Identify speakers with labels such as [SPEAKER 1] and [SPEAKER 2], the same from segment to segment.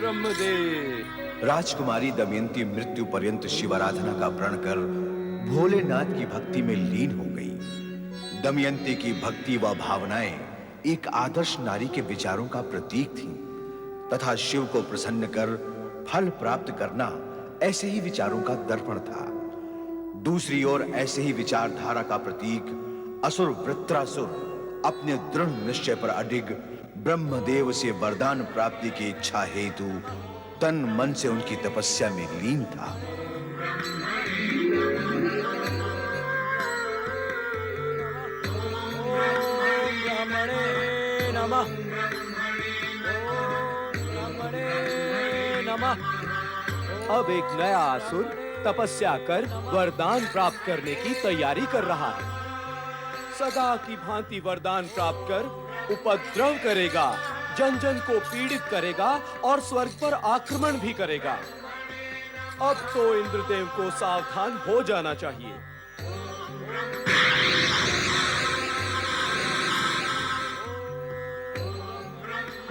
[SPEAKER 1] ब्रह्मदेव।
[SPEAKER 2] राजकुमारी दमयंती मृत्यु पर्यंत शिवाराधना का प्रण कर भोलेनाथ की भक्ति में लीन हो गई। दमयंती की भक्ति व भावनाएं एक आदर्श नारी के विचारों का प्रतीक थीं, तथा शिव को प्रसन्न कर फल प्राप्त करना ऐसे ही विचारों का दर्पण था। दूसरी ओर ऐसे ही विचारधारा का प्रतीक असुर वृत्रासुर अपने दृढ़ निश्चय पर अडिग ब्रह्मदेव से वरदान प्राप्ति की इच्छा हेतु तन मन से उनकी तपस्या में लीन था।
[SPEAKER 1] ओम ब्रह्मणे नमः। ओम ब्रह्मणे नमः। अब एक नया असुर तपस्या कर वरदान प्राप्त करने की तैयारी कर रहा है। सदा की भांति वरदान प्राप्त कर उपद्रव करेगा, जन जन को पीड़ित करेगा और स्वर्ग पर आक्रमण भी करेगा। अब तो इंद्रदेव को सावधान हो जाना चाहिए।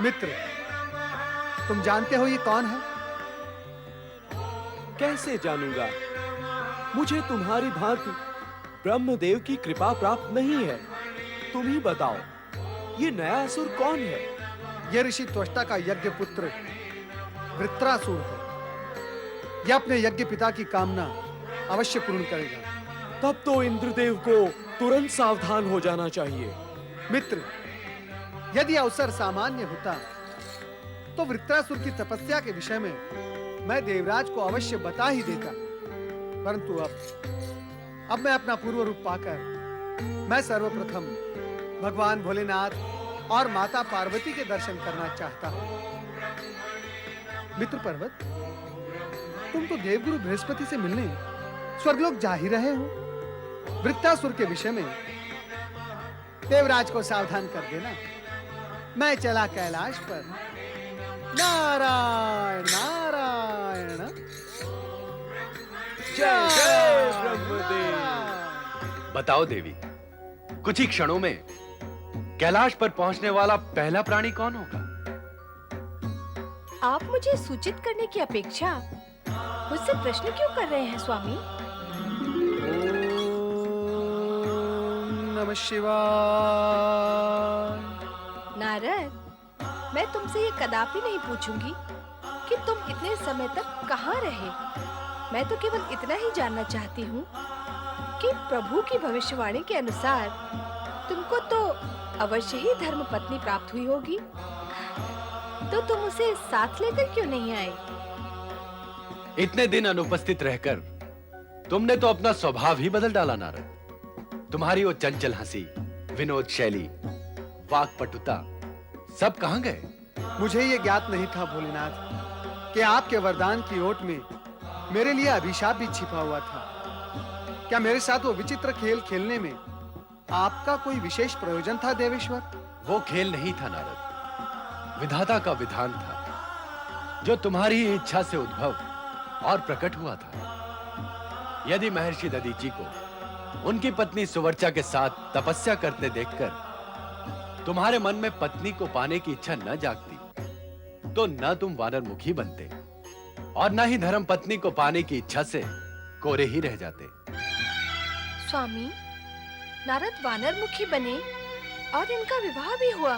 [SPEAKER 3] मित्र, तुम जानते हो ये कौन है?
[SPEAKER 1] कैसे जानूंगा? मुझे तुम्हारी भांति ब्रह्मदेव की कृपा प्राप्त नहीं है। तुम ही बताओ, ये नया असुर कौन है?
[SPEAKER 3] ये ऋषि त्वष्टा का यज्ञ पुत्र वृत्रासुर है। यह अपने यज्ञ पिता की कामना अवश्य पूर्ण करेगा।
[SPEAKER 1] तब तो इंद्रदेव को तुरंत सावधान हो जाना चाहिए।
[SPEAKER 3] मित्र, यदि अवसर सामान्य होता तो वृत्रासुर की तपस्या के विषय में मैं देवराज को अवश्य बता ही देता, परंतु अब मैं अपना पूर्व रूप पाकर मैं सर्वप्रथम भगवान भोलेनाथ और माता पार्वती के दर्शन करना चाहता हूं। मित्र पर्वत, तुम तो देवगुरु बृहस्पति से मिलने स्वर्गलोक जा ही रहे हो। वृत्रासुर के विषय में देवराज को सावधान कर देना। मैं चला कैलाश पर। नारायण नारायण।
[SPEAKER 1] जय जय ब्रह्मदेव।
[SPEAKER 4] बताओ देवी, कुछ ही क्षणों में कैलाश पर पहुंचने वाला पहला प्राणी कौन होगा?
[SPEAKER 5] आप मुझे सूचित करने की अपेक्षा मुझसे प्रश्न क्यों कर रहे हैं स्वामी?
[SPEAKER 3] ओम नमः शिवाय।
[SPEAKER 5] नारद, मैं तुमसे ये कदापि नहीं पूछूंगी कि तुम इतने समय तक कहाँ रहे। मैं तो केवल इतना ही जानना चाहती हूँ कि प्रभु की भविष्यवाणी के अनुसार तुमको तो अवश्य ही धर्म पत्नी प्राप्त हुई होगी, तो तुम उसे साथ लेकर क्यों नहीं आए?
[SPEAKER 4] इतने दिन अनुपस्थित रहकर तुमने तो अपना स्वभाव ही बदल डाला नारद। तुम्हारी वो चंचल हंसी, विनोद शैली, वाक्पटुता सब कहां गए?
[SPEAKER 3] मुझे ये ज्ञात नहीं था भोलेनाथ कि आपके वरदान की ओट में मेरे लिए अभिशाप भी छिपा हुआ था। क्या मेरे साथ वो विचित्र खेल खेलने में आपका कोई विशेष प्रयोजन था देवेश्वर?
[SPEAKER 4] वो खेल नहीं था नारद, विधाता का विधान था जो तुम्हारी ही इच्छा से उद्भव और प्रकट हुआ था। यदि महर्षि दधीचि को उनकी पत्नी सुवर्चा के साथ तपस्या करते देखकर तुम्हारे मन में पत्नी को पाने की इच्छा न जागती, तो न तुम वानरमुखी बनते और न ही धर्म पत्नी को पाने की इच्छा से कोरे ही रह जाते।
[SPEAKER 5] स्वामी, नारद वानरमुखी बने और इनका विवाह भी हुआ।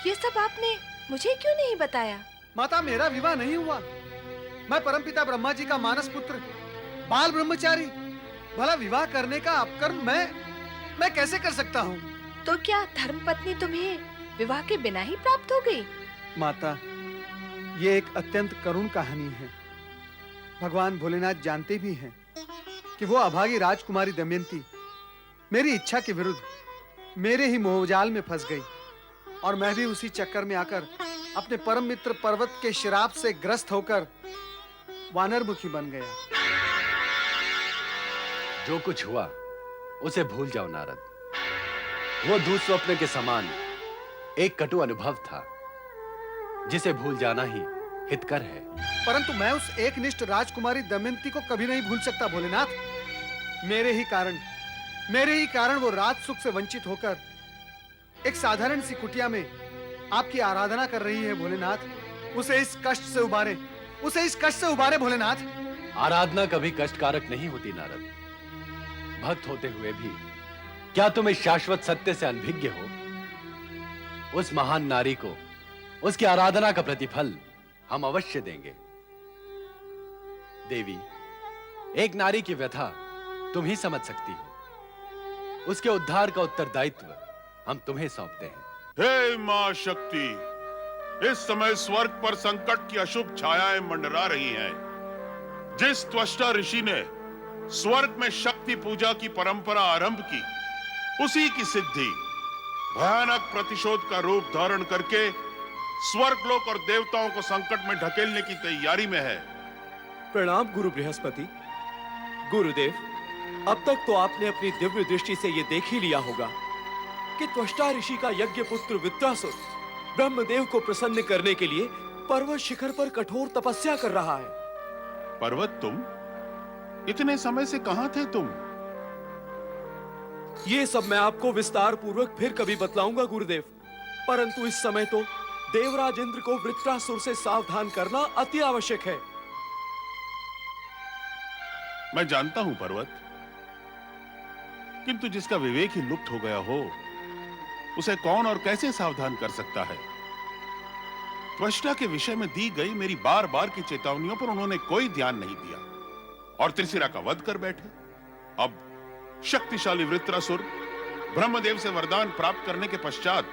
[SPEAKER 5] ये सब आपने मुझे क्यों नहीं बताया?
[SPEAKER 3] माता, मेरा विवाह नहीं हुआ। मैं परमपिता ब्रह्मा जी का मानस पुत्र, बाल ब्रह्मचारी। भला विवाह करने का अपकर्म मैं कैसे कर सकता हूँ?
[SPEAKER 5] तो क्या धर्मपत्नी तुम्हें विवाह के बिना ही प्राप्त हो गई?
[SPEAKER 3] माता, ये एक अत्यंत करुण कहानी है। भगवान भोलेनाथ जानते भी हैं कि वो अभागी राजकुमारी दमयंती मेरी इच्छा के विरुद्ध मेरे ही मोहजाल में फंस गई, और मैं भी उसी चक्कर में आकर अपने परम मित्र पर्वत के श्राप से ग्रस्त होकर वानरमुखी बन गया।
[SPEAKER 4] जो कुछ हुआ उसे भूल जाओ नारद। वो दुःस्वप्न के समान एक कटु अनुभव था जिसे भूल जाना ही हितकर है।
[SPEAKER 3] परंतु मैं उस एकनिष्ठ राजकुमारी दमयंती को कभी नहीं भूल सकता भोलेनाथ। मेरे ही कारण वो राज सुख से वंचित होकर एक साधारण सी कुटिया में आपकी आराधना कर रही है भोलेनाथ। उसे इस कष्ट से उबारे, उसे इस कष्ट से उबारे भोलेनाथ।
[SPEAKER 4] आराधना कभी कष्टकारक नहीं होती नारद। भक्त होते हुए भी क्या तुम इस शाश्वत सत्य से अनभिज्ञ हो? उस महान नारी को उसकी आराधना का प्रतिफल हम अवश्य देंगे। देवी, एक नारी की व्यथा तुम ही समझ सकती हो। उसके उद्धार का उत्तरदायित्व हम तुम्हें सौंपते हैं।
[SPEAKER 6] हे मां शक्ति, इस समय स्वर्ग पर संकट की अशुभ छायाएं मंडरा रही हैं। जिस त्वष्टा ऋषि ने स्वर्ग में शक्ति पूजा की परंपरा आरंभ की, उसी की सिद्धि भयानक प्रतिशोध का रूप धारण करके स्वर्गलोक और देवताओं को संकट में ढकेलने की तैयारी में है।
[SPEAKER 1] प्रणाम गुरु बृहस्पति। गुरुदेव, अब तक तो आपने अपनी दिव्य दृष्टि से यह देख ही लिया होगा कि त्वष्टा ऋषि का यज्ञ पुत्र वृत्रासुर ब्रह्मदेव को प्रसन्न करने के लिए पर्वत शिखर पर कठोर तपस्या कर रहा है।
[SPEAKER 6] पर्वत, तुम इतने समय से कहां थे तुम?
[SPEAKER 1] ये सब मैं आपको विस्तार पूर्वक फिर कभी बतलाऊंगा गुरुदेव, परंतु इस समय तो देवराज इंद्र को वृत्रासुर से सावधान करना अति आवश्यक है।
[SPEAKER 6] मैं जानता हूं पर्वत, किंतु जिसका विवेक ही लुप्त हो गया हो, उसे कौन और कैसे सावधान कर सकता है? त्वष्टा के विषय में दी गई मेरी बार बार की चेतावनियों पर उन्होंने कोई ध्यान नहीं दिया और त्रिशिरा का वध कर बैठे। अब शक्तिशाली वृत्रासुर ब्रह्मदेव से वरदान प्राप्त करने के पश्चात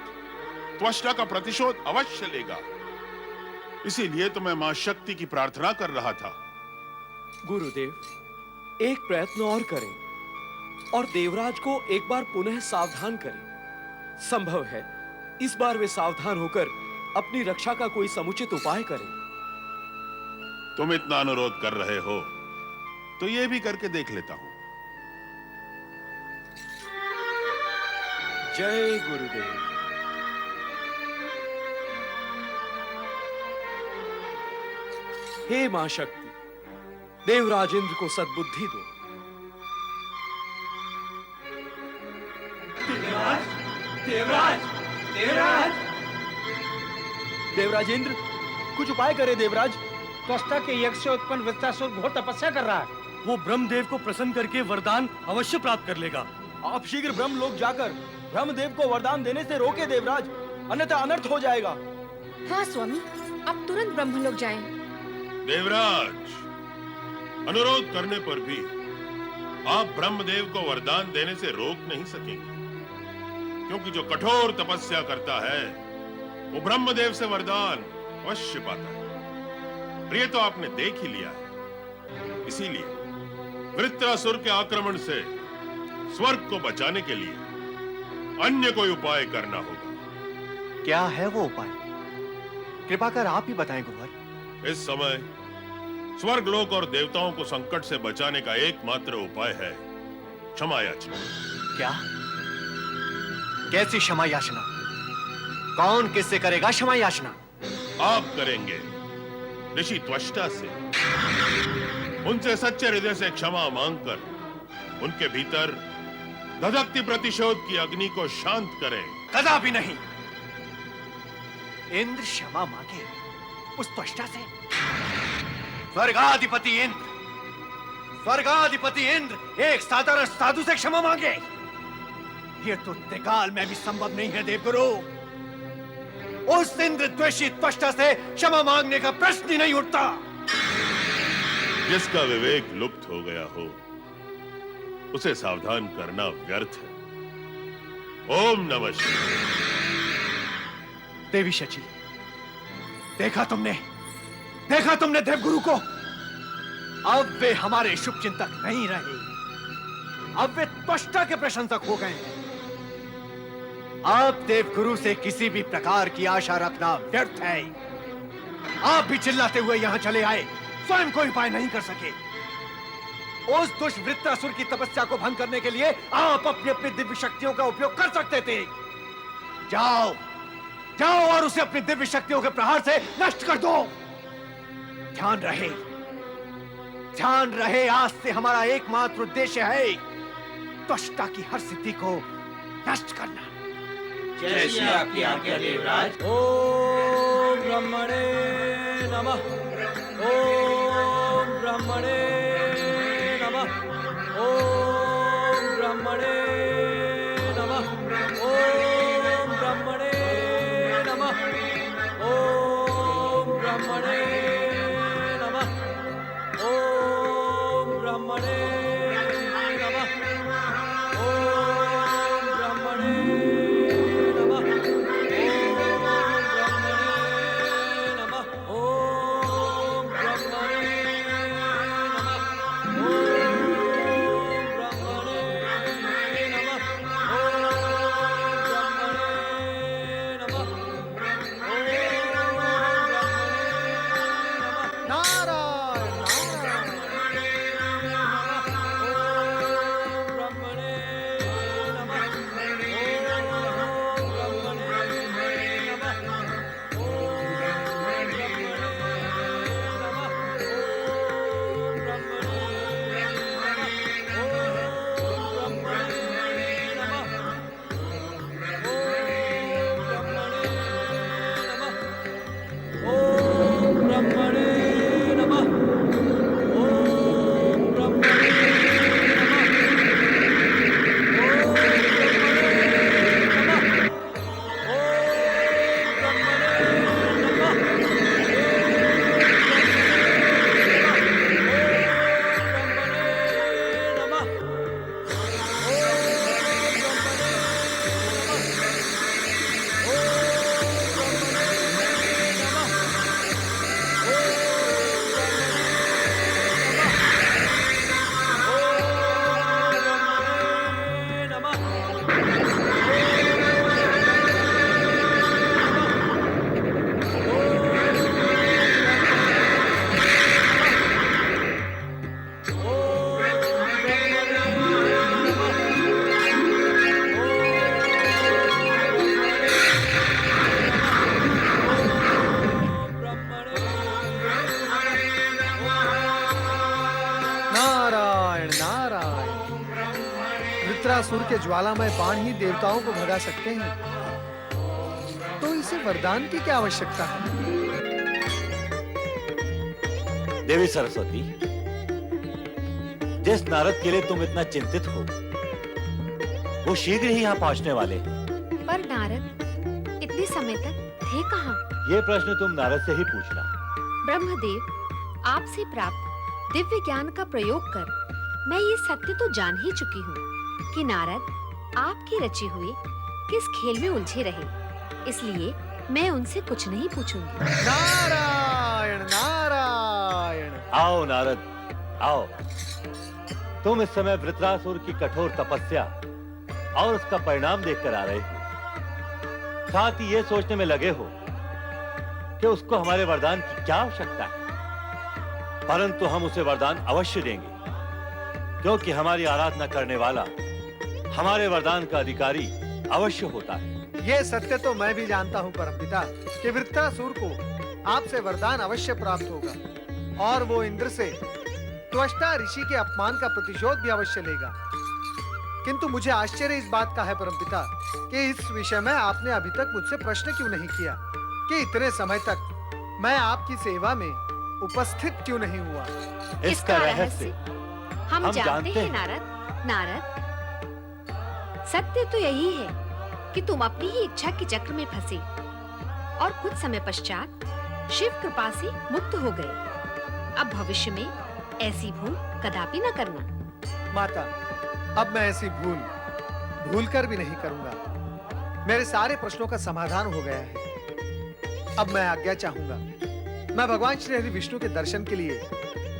[SPEAKER 6] त्वष्टा का प्रतिशोध अवश्य लेगा। इसीलिए तो मैं मां शक्ति की प्रार्थना कर रहा था।
[SPEAKER 1] गुरुदेव, एक प्रयत्न और करें और देवराज को एक बार पुनः सावधान करें। संभव है इस बार वे सावधान होकर अपनी रक्षा का कोई समुचित उपाय करें।
[SPEAKER 6] तुम इतना अनुरोध कर रहे हो तो यह भी करके देख लेता हूं।
[SPEAKER 1] जय गुरुदेव। हे मां शक्ति, देवराज इंद्र को सद्बुद्धि दो।
[SPEAKER 7] देवराज, देवराज, देवराज,
[SPEAKER 8] देवराज इंद्र, कुछ उपाय करे देवराज। त्वष्टा के यज्ञ से उत्पन्न वृत्रासुर घोर तपस्या कर रहा है।
[SPEAKER 7] वो ब्रह्मदेव को प्रसन्न करके वरदान अवश्य प्राप्त कर लेगा।
[SPEAKER 8] आप शीघ्र ब्रह्मलोक जाकर ब्रह्मदेव को वरदान देने से रोके देवराज, अन्यथा अनर्थ हो जाएगा।
[SPEAKER 5] हाँ स्वामी, अब तुरंत ब्रह्मलोक जाएं।
[SPEAKER 6] देवराज, अनुरोध करने पर भी आप ब्रह्मदेव को वरदान देने से रोक नहीं सकेंगे, क्योंकि जो कठोर तपस्या करता है वो ब्रह्मदेव से वरदान अवश्य पाता है। ये तो आपने देख ही लिया है। इसीलिए वृत्रासुर के आक्रमण से स्वर्ग को बचाने के लिए अन्य कोई उपाय करना होगा।
[SPEAKER 9] क्या है वो उपाय? कृपा कर आप ही बताएं गुरुवर।
[SPEAKER 6] इस समय स्वर्गलोक और देवताओं को संकट से बचाने का एकमात्र उपाय है क्षमा याचना।
[SPEAKER 9] क्या? कैसी क्षमा याचना? कौन किससे करेगा क्षमा याचना?
[SPEAKER 6] आप करेंगे ऋषि त्वष्टा से। उनसे सच्चे हृदय से क्षमा मांगकर उनके भीतर धधकती प्रतिशोध की अग्नि को शांत करें।
[SPEAKER 9] कदापि नहीं। इंद्र क्षमा मांगे उस त्वष्टा से? स्वर्गाधिपति इंद्र, स्वर्गाधिपति इंद्र एक साधारण साधु से क्षमा मांगे? ये तो त्रिकाल में भी संभव नहीं है देवगुरु। उस इंद्र द्वेषी त्वष्टा से क्षमा मांगने का प्रश्न ही नहीं उठता।
[SPEAKER 6] जिसका विवेक लुप्त हो गया हो, उसे सावधान करना व्यर्थ है। ओम नमः शिवाय।
[SPEAKER 9] देवी शची, देखा तुमने देवगुरु को? अब वे हमारे शुभ चिंतक नहीं रहे, अब वे त्वष्टा के प्रशंसक हो गए हैं। आप देवगुरु से किसी भी प्रकार की आशा रखना व्यर्थ है। आप भी चिल्लाते हुए यहां चले आए, स्वयं कोई उपाय नहीं कर सके। उस दुष्ट वृत्रासुर की तपस्या को भंग करने के लिए आप अपनी अपनी दिव्य शक्तियों का उपयोग कर सकते थे। जाओ जाओ और उसे अपनी दिव्य शक्तियों के प्रहार से नष्ट कर दो। ध्यान रहे, आज से हमारा एकमात्र उद्देश्य है त्वष्टा की हर सिद्धि को नष्ट करना।
[SPEAKER 1] जैसी आपकी आज्ञा देवराज।
[SPEAKER 8] ओम ब्रह्मणे नमः। ओम ब्रह्मणे नमः। ओम ब्रह्मणे नमः। ओम ब्रह्मणे नमः। ओम ब्रह्मणे नमः। ओम ब्रह्मणे नमः। ओम ब्रह्मणे नमः। ओम ब्रह्मणे नमः। ओम ब्रह्मणे नमः।
[SPEAKER 3] वृत्रासुर के ज्वालामय बाण ही देवताओं को भगा सकते हैं, तो इसे वरदान की क्या आवश्यकता है?
[SPEAKER 10] देवी सरस्वती, जिस नारद के लिए तुम इतना चिंतित हो वो शीघ्र ही यहाँ पहुंचने वाले हैं।
[SPEAKER 11] पर नारद इतने समय तक थे कहाँ?
[SPEAKER 10] ये प्रश्न तुम नारद से ही पूछना।
[SPEAKER 11] ब्रह्मदेव, आपसे प्राप्त दिव्य ज्ञान का प्रयोग कर मैं ये सत्य तो जान ही चुकी हूँ कि नारद आपकी रची हुई किस खेल में उलझे रहे, इसलिए मैं उनसे कुछ नहीं पूछूंगी।
[SPEAKER 3] नारायण नारायण।
[SPEAKER 10] आओ नारद, आओ। तुम इस समय वृत्रासुर की कठोर तपस्या और उसका परिणाम देखकर आ रहे हो, साथ ही ये सोचने में लगे हो कि उसको हमारे वरदान की क्या आवश्यकता है, परंतु हम उसे वरदान अवश्य देंगे, क्योंकि हमारी आराधना करने वाला हमारे वरदान का अधिकारी अवश्य होता है।
[SPEAKER 3] ये सत्य तो मैं भी जानता हूँ परमपिता कि वृत्रासुर को आपसे वरदान अवश्य प्राप्त होगा और वो इंद्र से त्वष्टा ऋषि के अपमान का प्रतिशोध भी अवश्य लेगा। किंतु मुझे आश्चर्य इस बात का है परमपिता कि इस विषय में आपने अभी तक मुझसे प्रश्न क्यों नहीं किया कि इतने समय तक मैं आपकी सेवा में उपस्थित क्यों नहीं हुआ।
[SPEAKER 10] इसका रहस्य
[SPEAKER 11] हम जानते हैं नारद। नारद, सत्य तो यही है कि तुम अपनी ही इच्छा के चक्र में फंसे और कुछ समय पश्चात शिव कृपा से मुक्त हो गए। अब भविष्य में ऐसी भूल कदापि न करना।
[SPEAKER 3] माता, अब मैं ऐसी भूल कर भी नहीं करूंगा। मेरे सारे प्रश्नों का समाधान हो गया है। अब मैं आज्ञा चाहूंगा। मैं भगवान श्री हरि विष्णु के दर्शन के लिए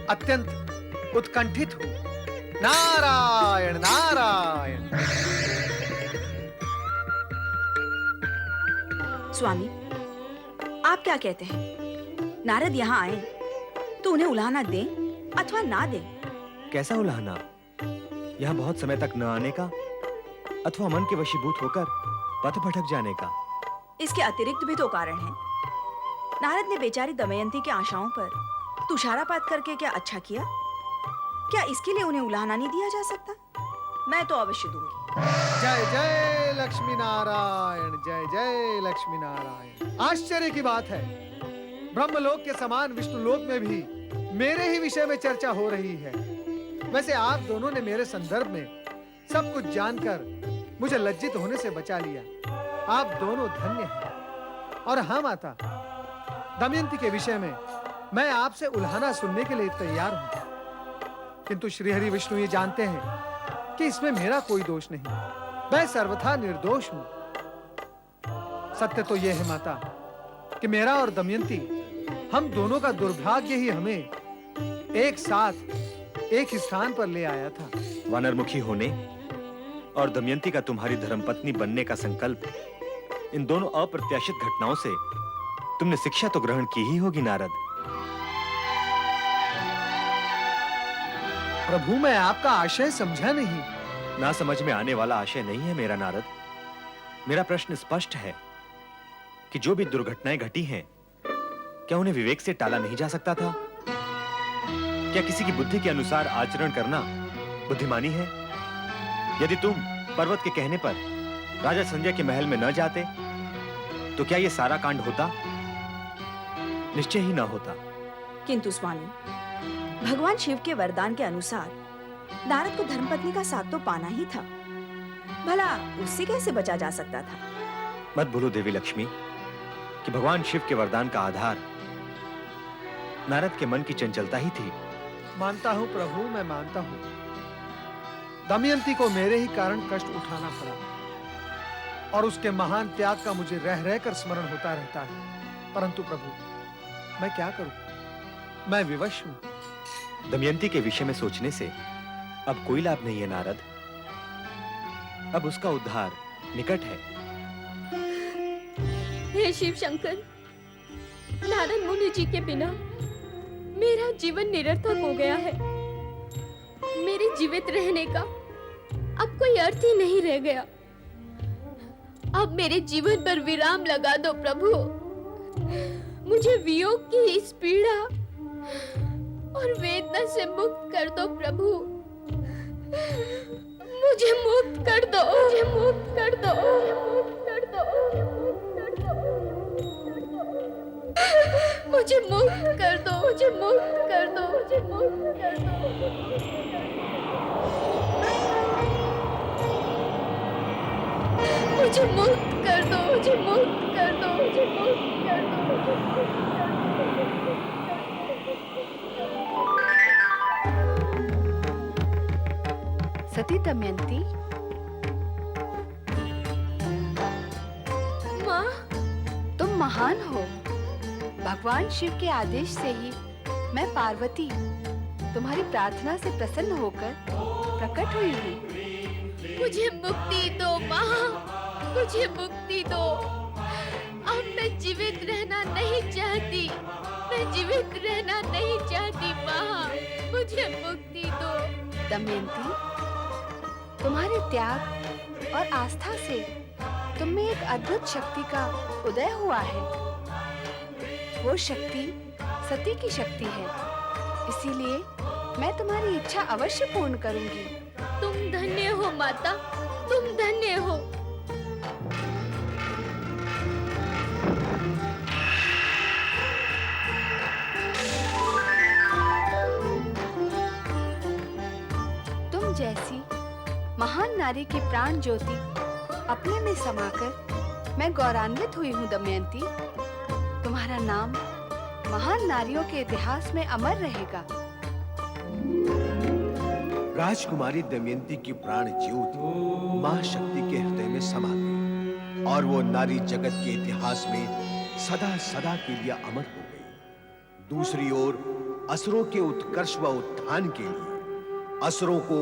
[SPEAKER 3] अत्यंत उत्कंठित हूं। नारायण नारायण।
[SPEAKER 12] स्वामी, आप क्या कहते हैं? नारद यहाँ आए तो उन्हें उलाहना दें अथवा ना दें?
[SPEAKER 1] कैसा उलाहना? यहाँ बहुत समय तक न आने का अथवा मन के वशीभूत होकर पथ भटक जाने का?
[SPEAKER 12] इसके अतिरिक्त भी तो कारण है। नारद ने बेचारी दमयंती की आशाओं पर तुषारापात करके क्या अच्छा किया? क्या इसके लिए उन्हें उलाहना नहीं दिया जा सकता? मैं तो अवश्य दूंगी।
[SPEAKER 3] जय जय लक्ष्मी नारायण, जय जय लक्ष्मी नारायण। आश्चर्य की बात है, ब्रह्मलोक के समान विष्णुलोक में भी मेरे ही विषय में चर्चा हो रही है। वैसे आप दोनों ने मेरे संदर्भ में सब कुछ जानकर मुझे लज्जित होने से बचा लिया। आप दोनों धन्य हैं। और हाँ माता, दमयंती के विषय में मैं आपसे उल्हाना सुनने के लिए तैयार हूं, किंतु श्रीहरि विष्णु ये जानते हैं कि इसमें मेरा कोई दोष नहीं, मैं सर्वथा निर्दोष हूं। सत्य तो यह है माता कि मेरा और दमयंती, हम दोनों का दुर्भाग्य ही हमें एक साथ एक स्थान पर ले आया था।
[SPEAKER 10] वानरमुखी होने और दमयंती का तुम्हारी धर्मपत्नी बनने का संकल्प, इन दोनों अप्रत्याशित घटनाओं से तुमने शिक्षा तो ग्रहण की ही होगी नारद।
[SPEAKER 3] प्रभु, मैं आपका आशय समझा नहीं।
[SPEAKER 10] ना समझ में आने वाला आशय नहीं है मेरा नारद। मेरा प्रश्न स्पष्ट है कि जो भी दुर्घटनाएं घटी हैं, क्या उन्हें विवेक से टाला नहीं जा सकता था? क्या किसी की बुद्धि के अनुसार आचरण करना बुद्धिमानी है? यदि तुम पर्वत के कहने पर राजा संजय के महल में न जाते, तो क्या यह सारा कांड होता? निश्चय ही ना होता।
[SPEAKER 12] किंतु स्वामी, भगवान शिव के वरदान के अनुसार नारद को धर्मपत्नी का साथ तो पाना ही था। भला उससे कैसे बचा जा सकता था?
[SPEAKER 10] मत भूलो देवी लक्ष्मी कि भगवान शिव के वरदान का आधार नारद के मन की चंचलता ही थी।
[SPEAKER 3] मानता हूं प्रभु, मैं मानता हूं। दमयंती को मेरे ही कारण कष्ट उठाना पड़ा और उसके महान त्याग का मुझे रह रहकर स्मरण होता रहता है। परंतु प्रभु, मैं क्या करूं? मैं विवश हूं।
[SPEAKER 10] दमयंती के विषय में सोचने से अब कोई लाभ नहीं है नारद। अब उसका उद्धार निकट है।
[SPEAKER 5] हे शिव शंकर, नारद मुनि जी के बिना मेरा जीवन निरर्थक हो गया है। मेरे जीवित रहने का अब कोई अर्थ ही नहीं रह गया। अब मेरे जीवन पर विराम लगा दो प्रभु। मुझे वियोग की इस पीड़ा और वेदना से मुक्त कर दो प्रभु। मुझे मुक्त कर दो, मुझे मुक्त कर दो, मुझे मुक्त कर दो, मुझे मुक्त कर दो, मुझे मुक्त कर दो, मुझे मुक्त कर दो। मुझे मुक्त कर दो, मुझे मुक्त कर दो, मुझे मुक्त कर दो। सती दमयंती, माँ, तुम महान हो। भगवान शिव के आदेश से ही मैं पार्वती तुम्हारी प्रार्थना से प्रसन्न होकर प्रकट हुई हूँ। मुझे मुक्ति दो माँ, मुझे मुक्ति दो। अब मैं जीवित रहना नहीं चाहती, मैं जीवित रहना नहीं चाहती माँ, मुझे मुक्ति दो। दमयंती, तुम्हारे त्याग और आस्था से तुम में एक अद्भुत शक्ति का उदय हुआ है। वो शक्ति सती की शक्ति है, इसीलिए मैं तुम्हारी इच्छा अवश्य पूर्ण करूंगी। तुम धन्य हो माता, तुम धन्य हो। तुम जैसी महान नारी की प्राण ज्योति अपने में समाकर मैं गौरवान्वित हुई हूँ दमयंती। तुम्हारा नाम महान नारियों के इतिहास में अमर रहेगा।
[SPEAKER 2] राजकुमारी दमयंती की प्राण ज्योति मां शक्ति के हृदय में समा गई और वो नारी जगत के इतिहास में सदा सदा के लिए अमर हो गई। दूसरी ओर असुरों के उत्कर्ष व उत्थान के लिए, असुरों को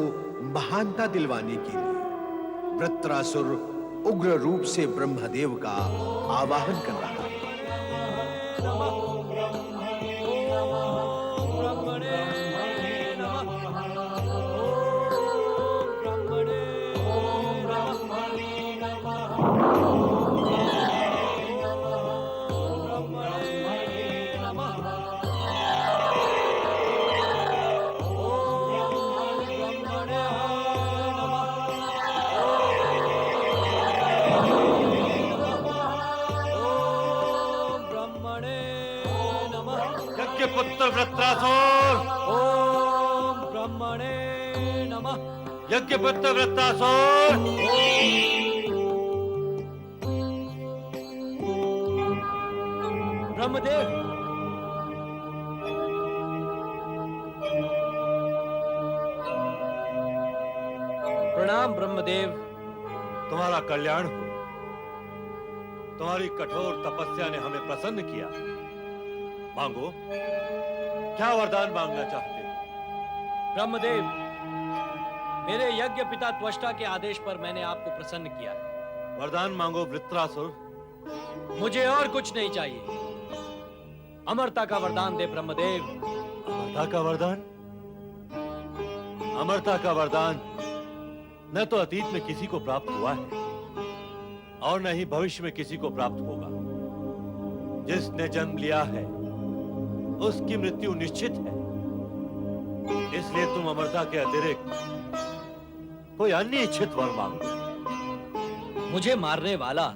[SPEAKER 2] महानता दिलवाने के लिए वृत्रासुर उग्र रूप से ब्रह्मदेव का आवाहन कर रहा है।
[SPEAKER 10] पुत्र वृत्रासुर,
[SPEAKER 1] ओम ब्रह्मणे नमः।
[SPEAKER 10] यज्ञ पुत्र वृत्रासुर,
[SPEAKER 1] ब्रह्मदेव, प्रणाम ब्रह्मदेव।
[SPEAKER 10] तुम्हारा कल्याण हो। तुम्हारी कठोर तपस्या ने हमें प्रसन्न किया। मांगो, क्या वरदान मांगना चाहते हो?
[SPEAKER 1] ब्रह्मदेव, मेरे यज्ञ पिता त्वष्टा के आदेश पर मैंने आपको प्रसन्न किया है।
[SPEAKER 10] वरदान मांगो वृत्रासुर।
[SPEAKER 1] मुझे और कुछ नहीं चाहिए। अमरता का वरदान दे ब्रह्मदेव।
[SPEAKER 10] अमरता का वरदान? अमरता का वरदान न तो अतीत में किसी को प्राप्त हुआ है और न ही भविष्य में किसी को प्राप्त होगा। जिसने जन्म लिया है उसकी मृत्यु निश्चित है। इसलिए तुम अमरता के अतिरिक्त कोई अन्य इच्छित वर मांगो।
[SPEAKER 1] मुझे मारने वाला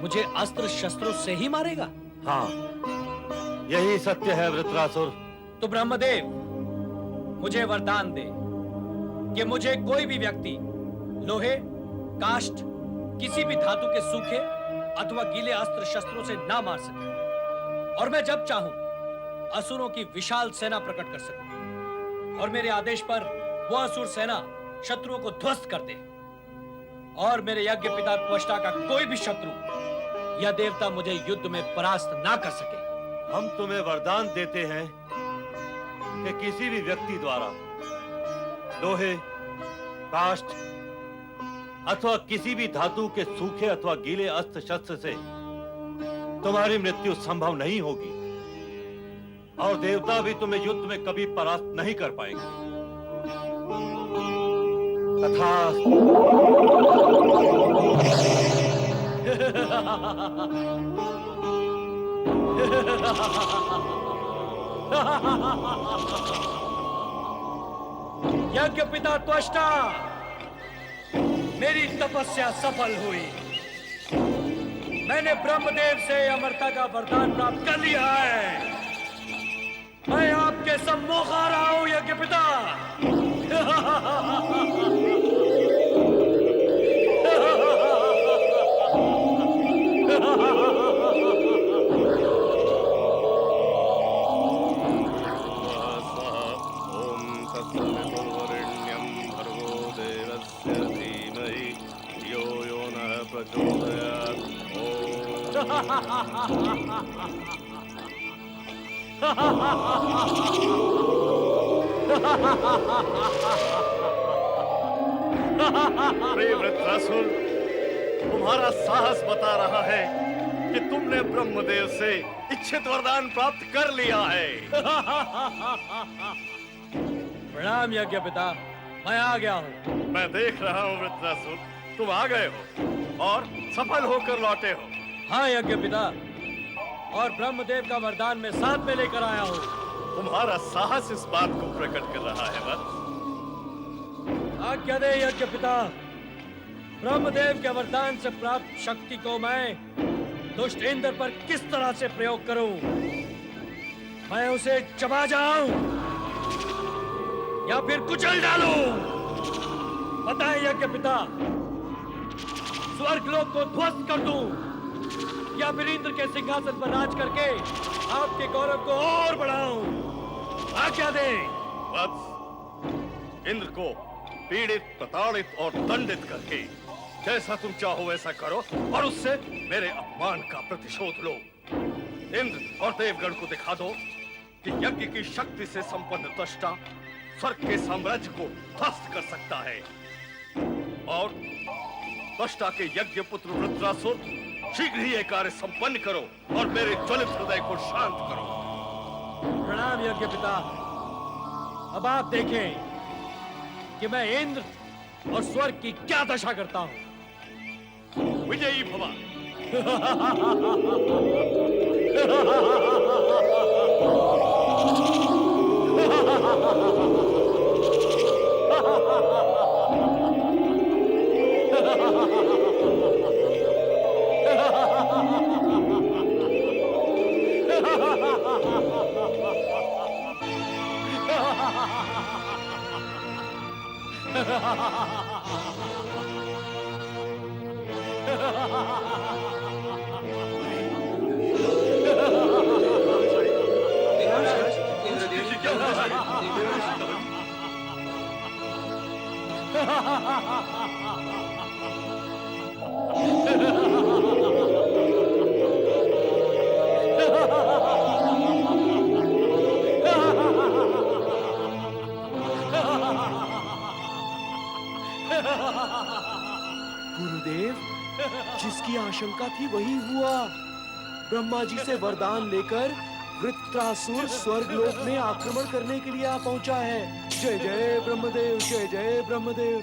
[SPEAKER 1] मुझे अस्त्र शस्त्रों से ही मारेगा?
[SPEAKER 10] हाँ, यही सत्य है वृत्रासुर।
[SPEAKER 1] तो ब्रह्मदेव, मुझे वरदान दे कि मुझे कोई भी व्यक्ति लोहे, काष्ठ, किसी भी धातु के सूखे अथवा गीले अस्त्र शस्त्रों से ना मार सके और मैं जब चाहूं असुरों की विशाल सेना प्रकट कर सकूं और मेरे आदेश पर वो असुर सेना शत्रुओं को ध्वस्त कर दे और मेरे यज्ञ पिता त्वष्टा का कोई भी शत्रु या देवता मुझे युद्ध में परास्त ना कर सके।
[SPEAKER 10] हम तुम्हें वरदान देते हैं कि किसी भी व्यक्ति द्वारा लोहे, काष्ठ अथवा किसी भी धातु के सूखे अथवा गीले अस्त्र शस्त्र से तुम्हारी मृत्यु संभव नहीं होगी और देवता भी तुम्हें युद्ध में कभी परास्त नहीं कर पाएंगे। तथास्तु।
[SPEAKER 1] यज्ञ पिता त्वष्टा, मेरी तपस्या सफल हुई। मैंने ब्रह्मदेव से अमरता का वरदान प्राप्त कर लिया है। मैं आपके सम्मुख आ रहा हूं यज्ञ पिता।
[SPEAKER 9] प्रिय वृत्रासुर, तुम्हारा साहस बता रहा है कि तुमने ब्रह्मदेव से इच्छित वरदान प्राप्त कर लिया है।
[SPEAKER 1] प्रणाम यज्ञ पिता, मैं आ गया हूँ।
[SPEAKER 9] मैं देख रहा हूँ वृत्रासुर, तुम आ गए हो और सफल होकर लौटे हो।
[SPEAKER 1] हाँ यज्ञ पिता, और ब्रह्मदेव का वरदान मैं साथ में लेकर आया हूँ।
[SPEAKER 9] तुम्हारा साहस इस बात को प्रकट कर रहा है वत्स।
[SPEAKER 1] आज्ञा दे यज्ञ पिता। ब्रह्मदेव के वरदान से प्राप्त शक्ति को मैं दुष्ट इंद्र पर किस तरह से प्रयोग करूं? मैं उसे चबा जाऊं या फिर कुचल डालूं? बताएं यज्ञ पिता। स्वर्गलोक को ध्वस्त कर दूं या फिर इंद्र के सिंहासन पर राज करके आपके गौरव को और बढ़ाऊं? आज्ञा दे।
[SPEAKER 9] वत्स, इंद्र को पीड़ित, प्रताड़ित और दंडित करके जैसा तुम चाहो वैसा करो और उससे मेरे अपमान का प्रतिशोध लो। इंद्र और देवगण को दिखा दो कि यज्ञ की शक्ति से संपन्न त्वष्टा स्वर्ग के साम्राज्य को ध्वस्त कर सकता है। और त्वष्टा के यज्ञ पुत्र वृत्रासुर, शीघ्र ही ये कार्य संपन्न करो और मेरे ज्वलित हृदय को शांत करो।
[SPEAKER 1] प्रणाम यज्ञ पिता। अब आप देखें कि मैं इंद्र और स्वर्ग की क्या दशा करता हूं।
[SPEAKER 9] विजयी भवा।
[SPEAKER 1] गुरुदेव, जिसकी आशंका थी वही हुआ। ब्रह्मा जी से वरदान लेकर वृत्रासुर स्वर्गलोक में आक्रमण करने के लिए आ पहुंचा है। जय जय ब्रह्मदेव, जय जय ब्रह्मदेव।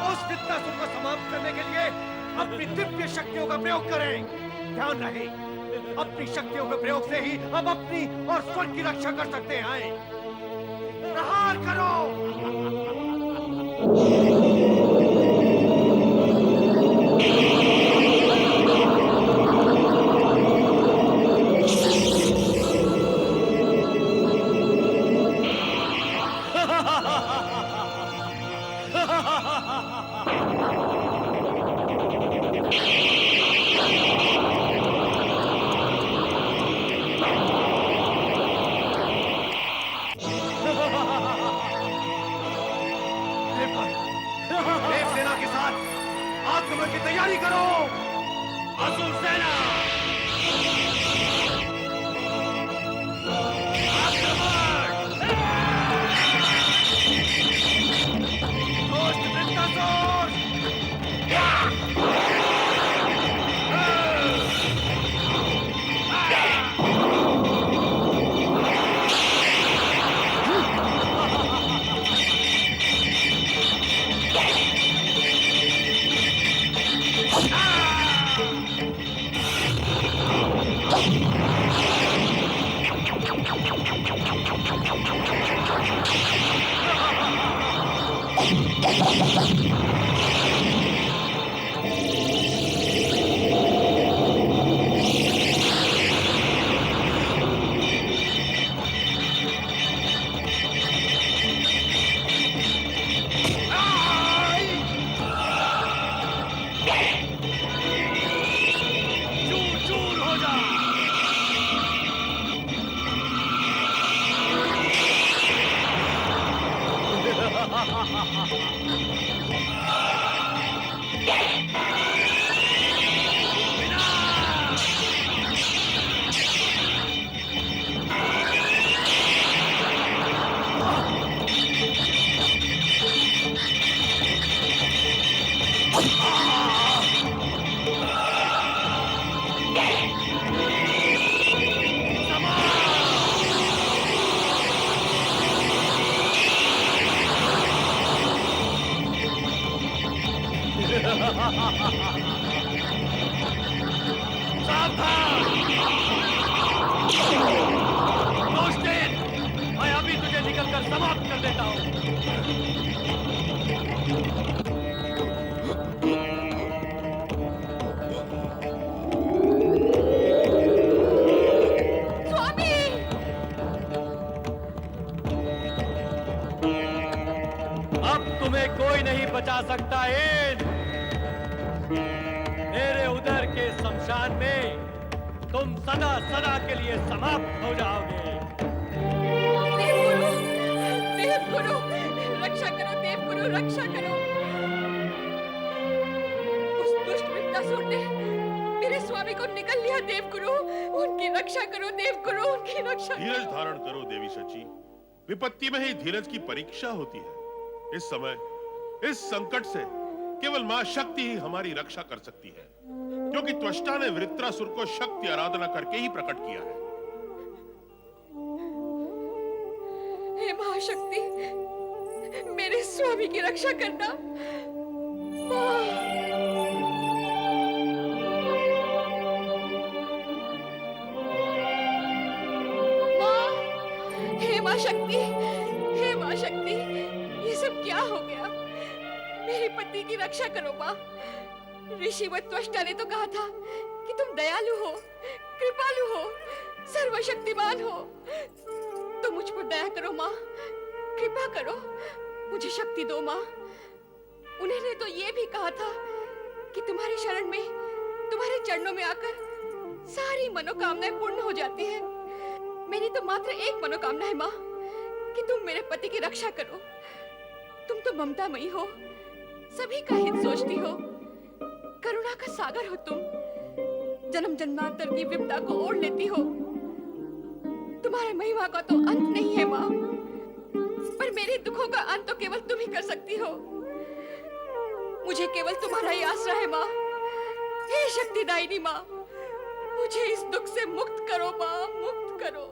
[SPEAKER 9] उस वृत्रासुर को समाप्त करने के लिए अपनी दिव्य शक्तियों का प्रयोग करें। ध्यान रहे, अपनी शक्तियों के प्रयोग से ही हम अपनी और स्वर्ग की रक्षा कर सकते हैं। प्रहार करो। देव सेना के साथ आक्रमण की तैयारी करो। असुर सेना मैं अभी तुझे निकलकर समाप्त कर देता हूं।
[SPEAKER 5] स्वामी!
[SPEAKER 7] अब तुम्हें कोई नहीं बचा सकता इन। मेरे उदर के शमशान में तुम सदा सदा के लिए समाप्त हो जाओगे।
[SPEAKER 5] देवगुरु, रक्षा करो देवगुरु, रक्षा करो। उस दुष्ट वृत्रासुर ने मेरे स्वामी को निगल लिया देवगुरु। उनकी रक्षा करो देवगुरु, उनकी रक्षा करो।
[SPEAKER 6] धीरज धारण करो देवी शची। विपत्ति में ही धीरज की परीक्षा होती है। इस समय इस संकट से केवल मां शक्ति ही हमारी रक्षा कर सकती है, क्योंकि त्वष्टा ने वृत्रासुर को शक्ति आराधना करके ही प्रकट किया है।
[SPEAKER 5] हे महाशक्ति, मेरे स्वामी की रक्षा करना। मां, हे मां शक्ति, हे मां शक्ति, ये सब क्या हो गया? मेरे पति की रक्षा करो मां। ऋषि व त्वष्टा ने तो कहा था कि तुम दयालु हो, कृपालु हो, सर्वशक्तिमान हो। तो मुझ पर दया करो माँ, कृपा करो, मुझे शक्ति दो माँ। उन्होंने तो ये भी कहा था कि तुम्हारी शरण में, तुम्हारे चरणों में आकर सारी मनोकामनाएं पूर्ण हो जाती है। मेरी तो मात्र एक मनोकामना है माँ, कि तुम मेरे पति की रक्षा करो। तुम तो ममतामयी हो, सभी का हित सोचती हो, करुणा का सागर हो तुम। जन्म जन्मांतर की विपदा को ओढ़ लेती हो। तुम्हारे महिमा का तो अंत नहीं है माँ, पर मेरे दुखों का अंत तो केवल तुम ही कर सकती हो। मुझे केवल तुम्हारा ही आसरा है माँ। हे शक्तिदायिनी माँ, मुझे इस दुख से मुक्त करो माँ, मुक्त करो।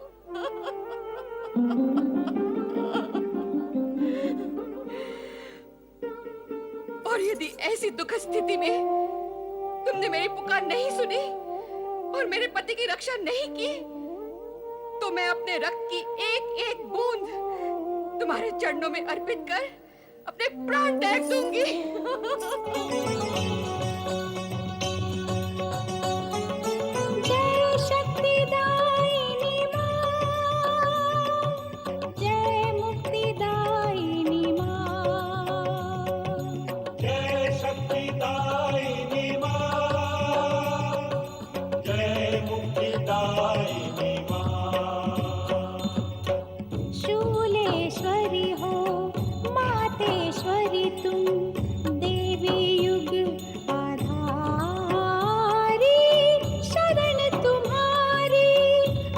[SPEAKER 5] और यदि ऐसी दुख स्थिति में तुमने मेरी पुकार नहीं सुनी और मेरे पति की रक्षा नहीं की, तो मैं अपने रक्त की एक एक बूंद तुम्हारे चरणों में अर्पित कर अपने प्राण त्याग दूंगी।
[SPEAKER 13] जय शक्तिदायिनी माँ, जय मुक्तिदायिनी माँ,
[SPEAKER 7] जय शक्तिदायिनी माँ, जय मुक्तिदायिनी माँ।
[SPEAKER 13] शूलेश्वरी हो, मातेश्वरी तुम, देवी युग आधारी, शरण तुम्हारी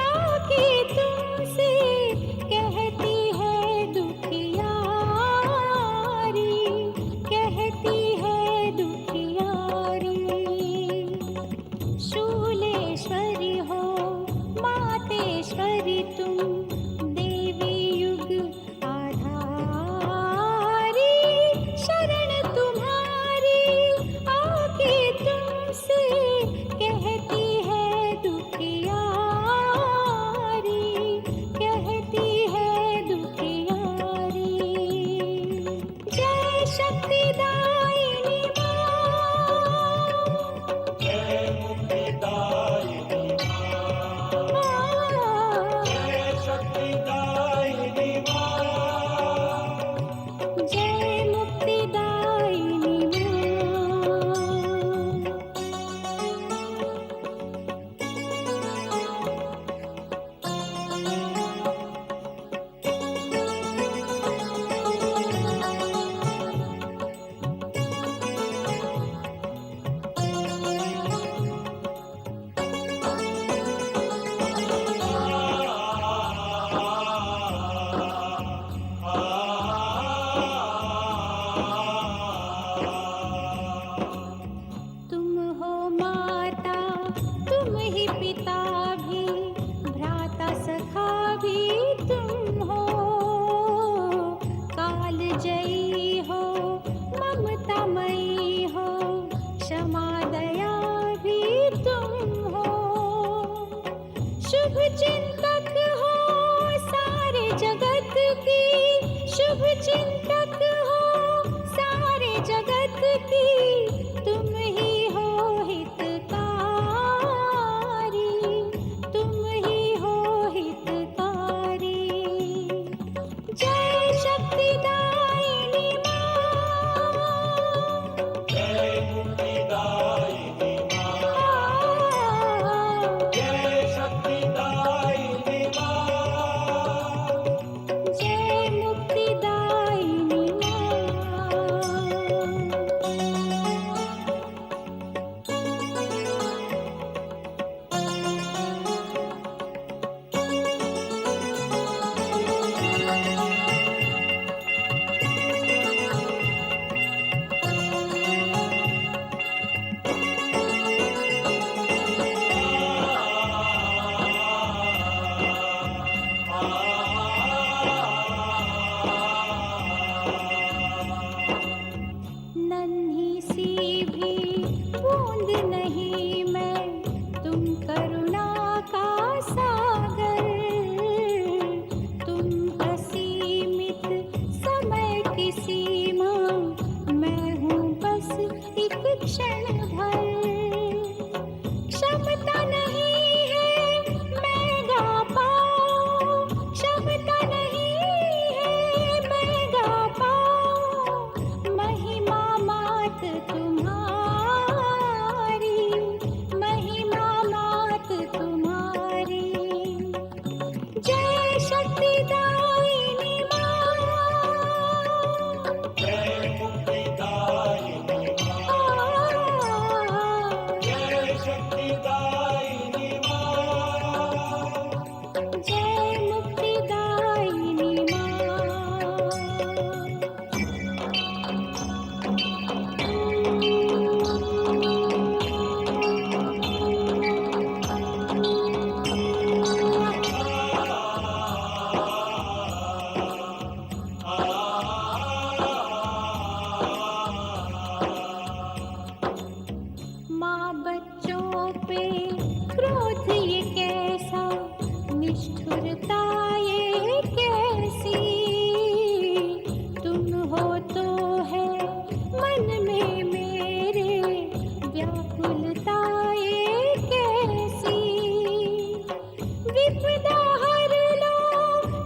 [SPEAKER 13] आके तुमसे कहती है दुखियारी, कहती है दुखियारी। शूलेश्वरी हो, मातेश्वरी तुम, देवी युग आधारी, शरण तुम्हारी आके तुमसे कहती है दुखियारी, कहती है दुखियारी। जय शक्तिदायिनी माँ,
[SPEAKER 7] जय मुक्तिदायिनी माँ, जय शक्तिदायिनी माँ,
[SPEAKER 13] जय मुक्तिदायिनी माँ। तुम हो माता, तुम ही पिता भी, भ्राता सखा भी तुम हो, काल जयी हो, ममतामयी हो, क्षमा दया भी तुम हो। शुभ चिंतक हो सारे जगत की, शुभ चिंतक हो सारे जगत की, तुम ही हो हितकारी, तुम ही हो हितकारी। जय शक्तिदायिनी माँ,
[SPEAKER 7] जय मुक्तिदायिनी माँ, जय शक्तिदायिनी माँ,
[SPEAKER 13] जय मुक्तिदायिनी माँ। नन्ही सी भी बूंद नहीं मैं, तुम करुणा का सागर, तुम असीमित समय की सीमा, मैं हूँ बस एक क्षण भर। क्षमा माँ बच्चों पे क्रोध ये कैसा, निष्ठुरता ये कैसी, तुम हो तो है मन में मेरे, व्याकुलता ये कैसी, विपदा हर लो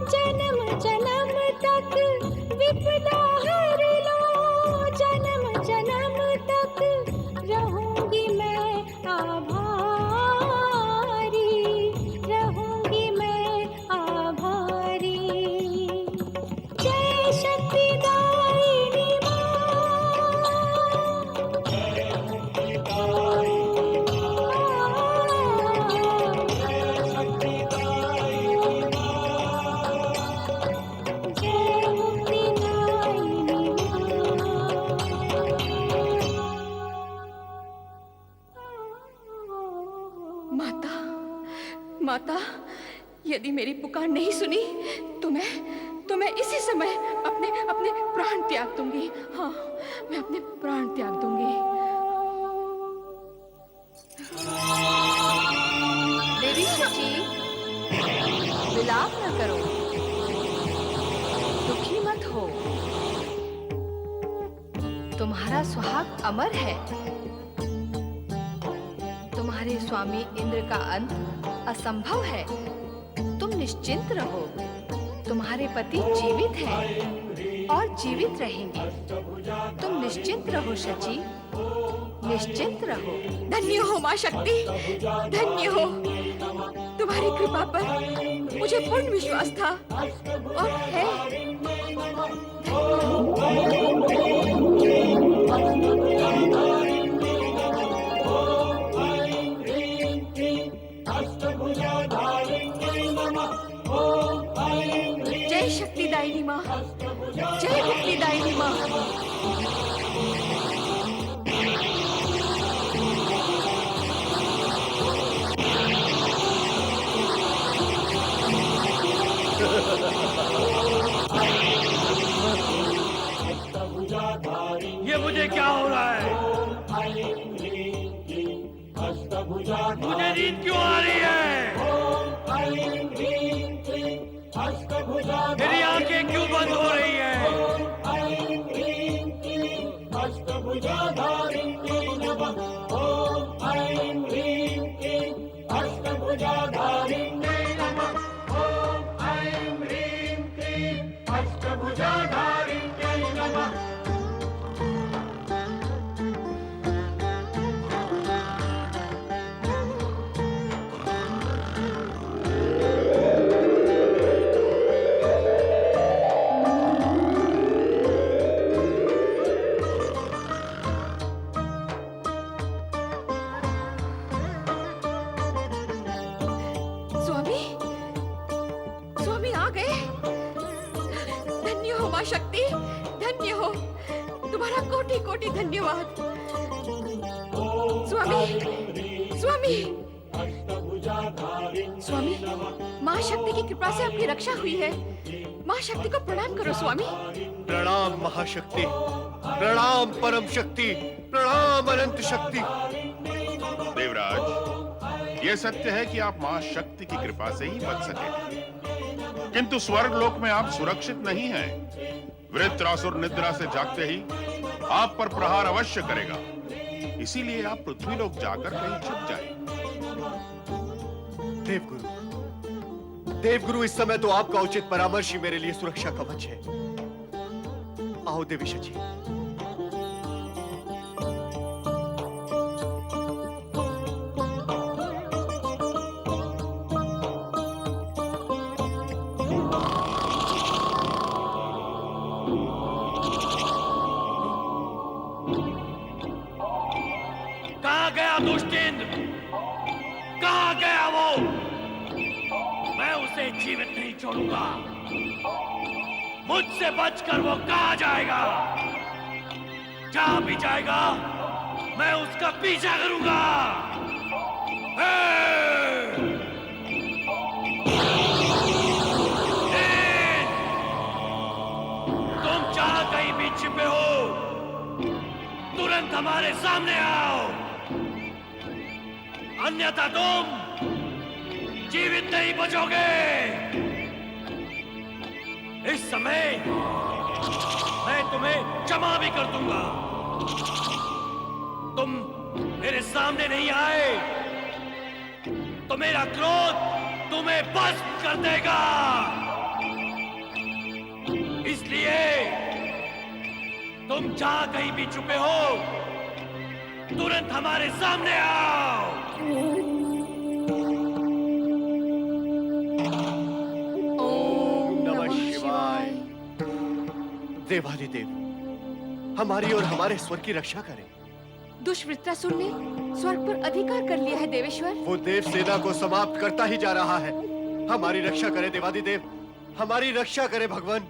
[SPEAKER 13] जन्म जन्म तक, विपदा हर लो जन्म जन्म तक, रहूंगी मैं आभारी, रहूंगी मैं आभारी। जय शक्तिदायिनी
[SPEAKER 5] माता, माता, यदि मेरी पुकार नहीं सुनी तो मैं इसी समय अपने अपने प्राण त्याग दूंगी। हाँ, मैं अपने प्राण त्याग दूंगी। देवी शची, विलाप न करो, दुखी मत हो। तुम्हारा सुहाग अमर है। तुम्हारे स्वामी इंद्र का अंत असंभव है। तुम निश्चिंत रहो। तुम्हारे पति जीवित हैं और जीवित रहेंगे। तुम निश्चिंत रहो शची, निश्चिंत रहो। धन्य हो माँ शक्ति, धन्य हो। तुम्हारी कृपा पर मुझे पूर्ण विश्वास था और है। जय शक्तिदायिनी माँ, जय मुक्तिदायिनी माँ।
[SPEAKER 7] ये मुझे क्या हो रहा है? मुझे नींद क्यों आ रही है? मेरी आंखें क्यों बंद हो रही है?
[SPEAKER 5] शक्ति, धन्य हो। तुम्हारा कोटि कोटि धन्यवाद। स्वामी, स्वामी, स्वामी, माँ शक्ति की कृपा से आपकी रक्षा हुई है। माँ शक्ति को प्रणाम करो स्वामी।
[SPEAKER 9] प्रणाम महाशक्ति, प्रणाम परम शक्ति, प्रणाम अनंत शक्ति।
[SPEAKER 6] देवराज, यह सत्य है कि आप मां शक्ति की कृपा से ही बच सके, किंतु स्वर्ग लोक में आप सुरक्षित नहीं हैं। वृत्रासुर निद्रा से जागते ही आप पर प्रहार अवश्य करेगा। इसीलिए आप पृथ्वी लोक जाकर कहीं छुप जाएं।
[SPEAKER 9] देवगुरु, देवगुरु, इस समय तो आपका उचित परामर्श ही मेरे लिए सुरक्षा कवच है। आओ देवी शची।
[SPEAKER 7] कहाँ गया दुष्ट इंद्र? कहाँ गया वो? मैं उसे जीवित नहीं छोड़ूंगा। मुझसे बचकर वो कहाँ जाएगा? जहाँ भी जाएगा मैं उसका पीछा करूंगा। तुम जहाँ कहीं भी छिपे हो, तुरंत हमारे सामने आओ। अन्यथा तुम जीवित नहीं बचोगे। इस समय मैं तुम्हें क्षमा भी कर दूंगा। तुम मेरे सामने नहीं आए तो मेरा क्रोध तुम्हें भस्म कर देगा। इसलिए तुम जहां कहीं भी छुपे हो तुरंत हमारे सामने आओ।
[SPEAKER 9] नमः शिवाय। देवाधिदेव हमारी और हमारे स्वर्ग की रक्षा करें।
[SPEAKER 5] दुष्वृत्रासुर ने स्वर्ग पर अधिकार कर लिया है देवेश्वर।
[SPEAKER 9] वो देव सेना को समाप्त करता ही जा रहा है। हमारी रक्षा करें देवाधिदेव, हमारी रक्षा करें भगवान।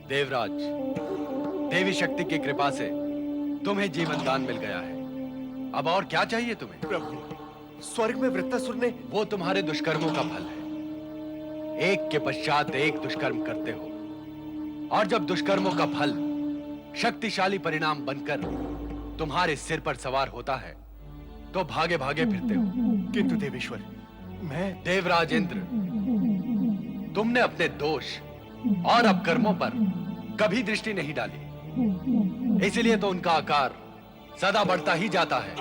[SPEAKER 4] देवराज, देवी शक्ति की कृपा से तुम्हें जीवन दान मिल गया है। अब और क्या चाहिए तुम्हें?
[SPEAKER 9] प्रभु, स्वर्ग में वृत्तासुर ने
[SPEAKER 4] वो तुम्हारे दुष्कर्मों का फल है। एक के पश्चात एक दुष्कर्म करते हो और जब दुष्कर्मों का फल शक्तिशाली परिणाम बनकर तुम्हारे सिर पर सवार होता है तो भागे भागे फिरते हो।
[SPEAKER 9] किंतु देवेश्वर, मैं
[SPEAKER 4] देवराज इंद्र, तुमने अपने दोष और अपकर्मों पर कभी दृष्टि नहीं डाली, इसलिए तो उनका आकार सदा बढ़ता ही जाता है।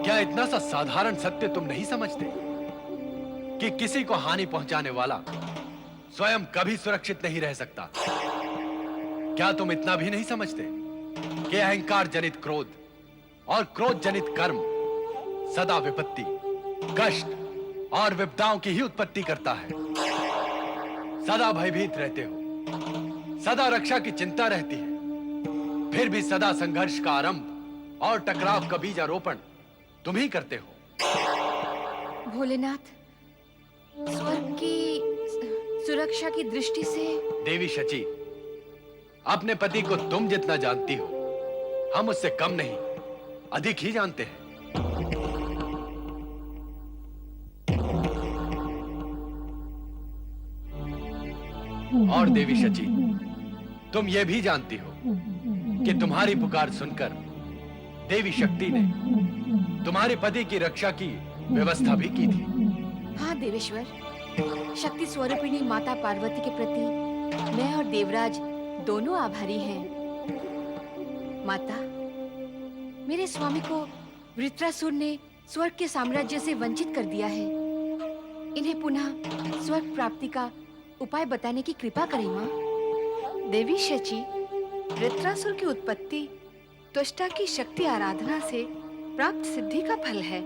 [SPEAKER 4] क्या इतना सा साधारण सत्य तुम नहीं समझते कि किसी को हानि पहुंचाने वाला स्वयं कभी सुरक्षित नहीं रह सकता? क्या तुम इतना भी नहीं समझते कि अहंकार जनित क्रोध और क्रोध जनित कर्म सदा विपत्ति, कष्ट और विपदाओं की ही उत्पत्ति करता है? सदा भयभीत रहते हो, सदा रक्षा की चिंता रहती है, फिर भी सदा संघर्ष का आरंभ और टकराव का बीजारोपण तुम ही करते हो।
[SPEAKER 5] भोलेनाथ, स्वर्ग की सुरक्षा की दृष्टि से
[SPEAKER 4] देवी शची, अपने पति को तुम जितना जानती हो हम उससे कम नहीं अधिक ही जानते हैं। और देवी शची, तुम यह भी जानती हो कि तुम्हारी पुकार सुनकर देवी शक्ति ने तुम्हारे पति की रक्षा की व्यवस्था भी की थी।
[SPEAKER 5] हाँ देवेश्वर, शक्ति स्वरूपिणी माता पार्वती के प्रति मैं और देवराज दोनों आभारी हैं। माता, मेरे स्वामी को वृत्रासुर ने स्वर्ग के साम्राज्य से वंचित कर दिया है। इन्हें पुनः स्वर्ग प्राप्ति का उपाय बताने की कृपा करें माँ। देवी शची, वृत्रासुर की उत्पत्ति त्वष्टा की शक्ति आराधना से प्राप्त सिद्धि का फल है।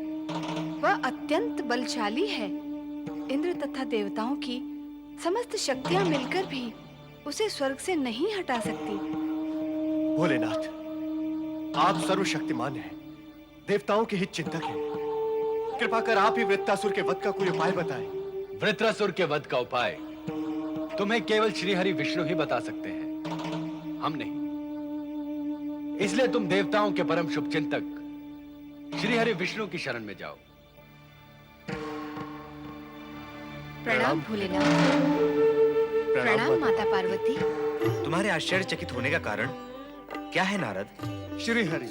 [SPEAKER 5] वह अत्यंत बलशाली है। इंद्र तथा देवताओं की समस्त शक्तियां मिलकर भी उसे स्वर्ग से नहीं हटा सकती।
[SPEAKER 9] भोलेनाथ, आप सर्वशक्तिमान हैं, देवताओं के हित चिंतक हैं। कृपा कर आप ही वृत्तासुर के वध का कोई उपाय बताएं।
[SPEAKER 4] वृत्रासुर के वध का उपाय तुम्हें केवल श्रीहरि विष्णु ही बता सकते हैं, हम नहीं। इसलिए तुम देवताओं के परम शुभ चिंतक श्रीहरि विष्णु की शरण में जाओ।
[SPEAKER 5] प्रणाम भोलेनाथ। प्रणाम माता पार्वती।
[SPEAKER 2] तुम्हारे आश्चर्यचकित होने का कारण क्या है नारद?
[SPEAKER 3] श्री हरि,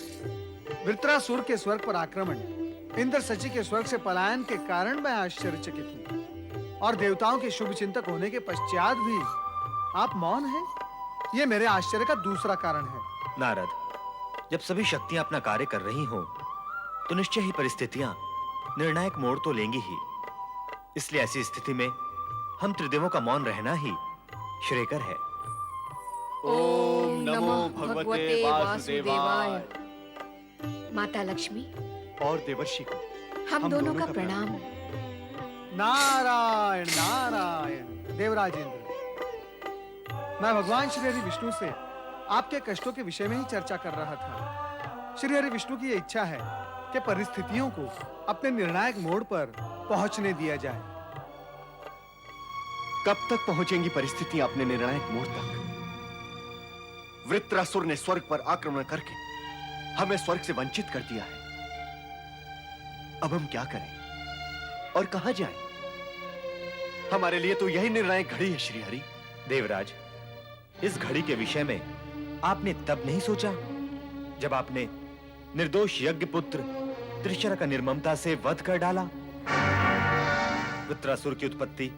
[SPEAKER 3] वृत्रासुर के स्वर्ग पर आक्रमण, इंद्र सची के स्वर्ग से पलायन के कारण मैं आश्चर्यचकित हूँ, और देवताओं के शुभ चिंतक होने के पश्चात भी आप मौन हैं। ये मेरे आश्चर्य का दूसरा कारण है।
[SPEAKER 2] नारद, जब सभी शक्तियां अपना कार्य कर रही हों, तो निश्चय ही परिस्थितियां निर्णायक मोड़ तो लेंगी ही। इसलिए ऐसी स्थिति में हम त्रिदेवों का मौन रहना ही श्रेयकर है।
[SPEAKER 5] ओम नमो भगवते वासुदेवाय। माता लक्ष्मी
[SPEAKER 9] और देवर्षि को
[SPEAKER 5] हम दोनों का प्रणाम।
[SPEAKER 3] नारायण नारायण। देवराज इंद्र, मैं भगवान श्री हरि विष्णु से आपके कष्टों के विषय में ही चर्चा कर रहा था। श्री हरि विष्णु की यह इच्छा है कि परिस्थितियों को अपने निर्णायक मोड़ पर पहुंचने दिया जाए।
[SPEAKER 9] कब तक पहुंचेंगी परिस्थितियां अपने निर्णायक मोड़ तक? वृत्रासुर ने स्वर्ग पर आक्रमण करके हमें स्वर्ग से वंचित कर दिया है। अब हम क्या करें और कहां जाएं? हमारे लिए तो यही निर्णायक घड़ी है श्रीहरि।
[SPEAKER 10] देवराज, इस घड़ी के विषय में आपने तब नहीं सोचा जब आपने निर्दोष यज्ञ पुत्र त्रिशरा का निर्ममता से वध कर डाला? वृत्रासुर की उत्पत्ति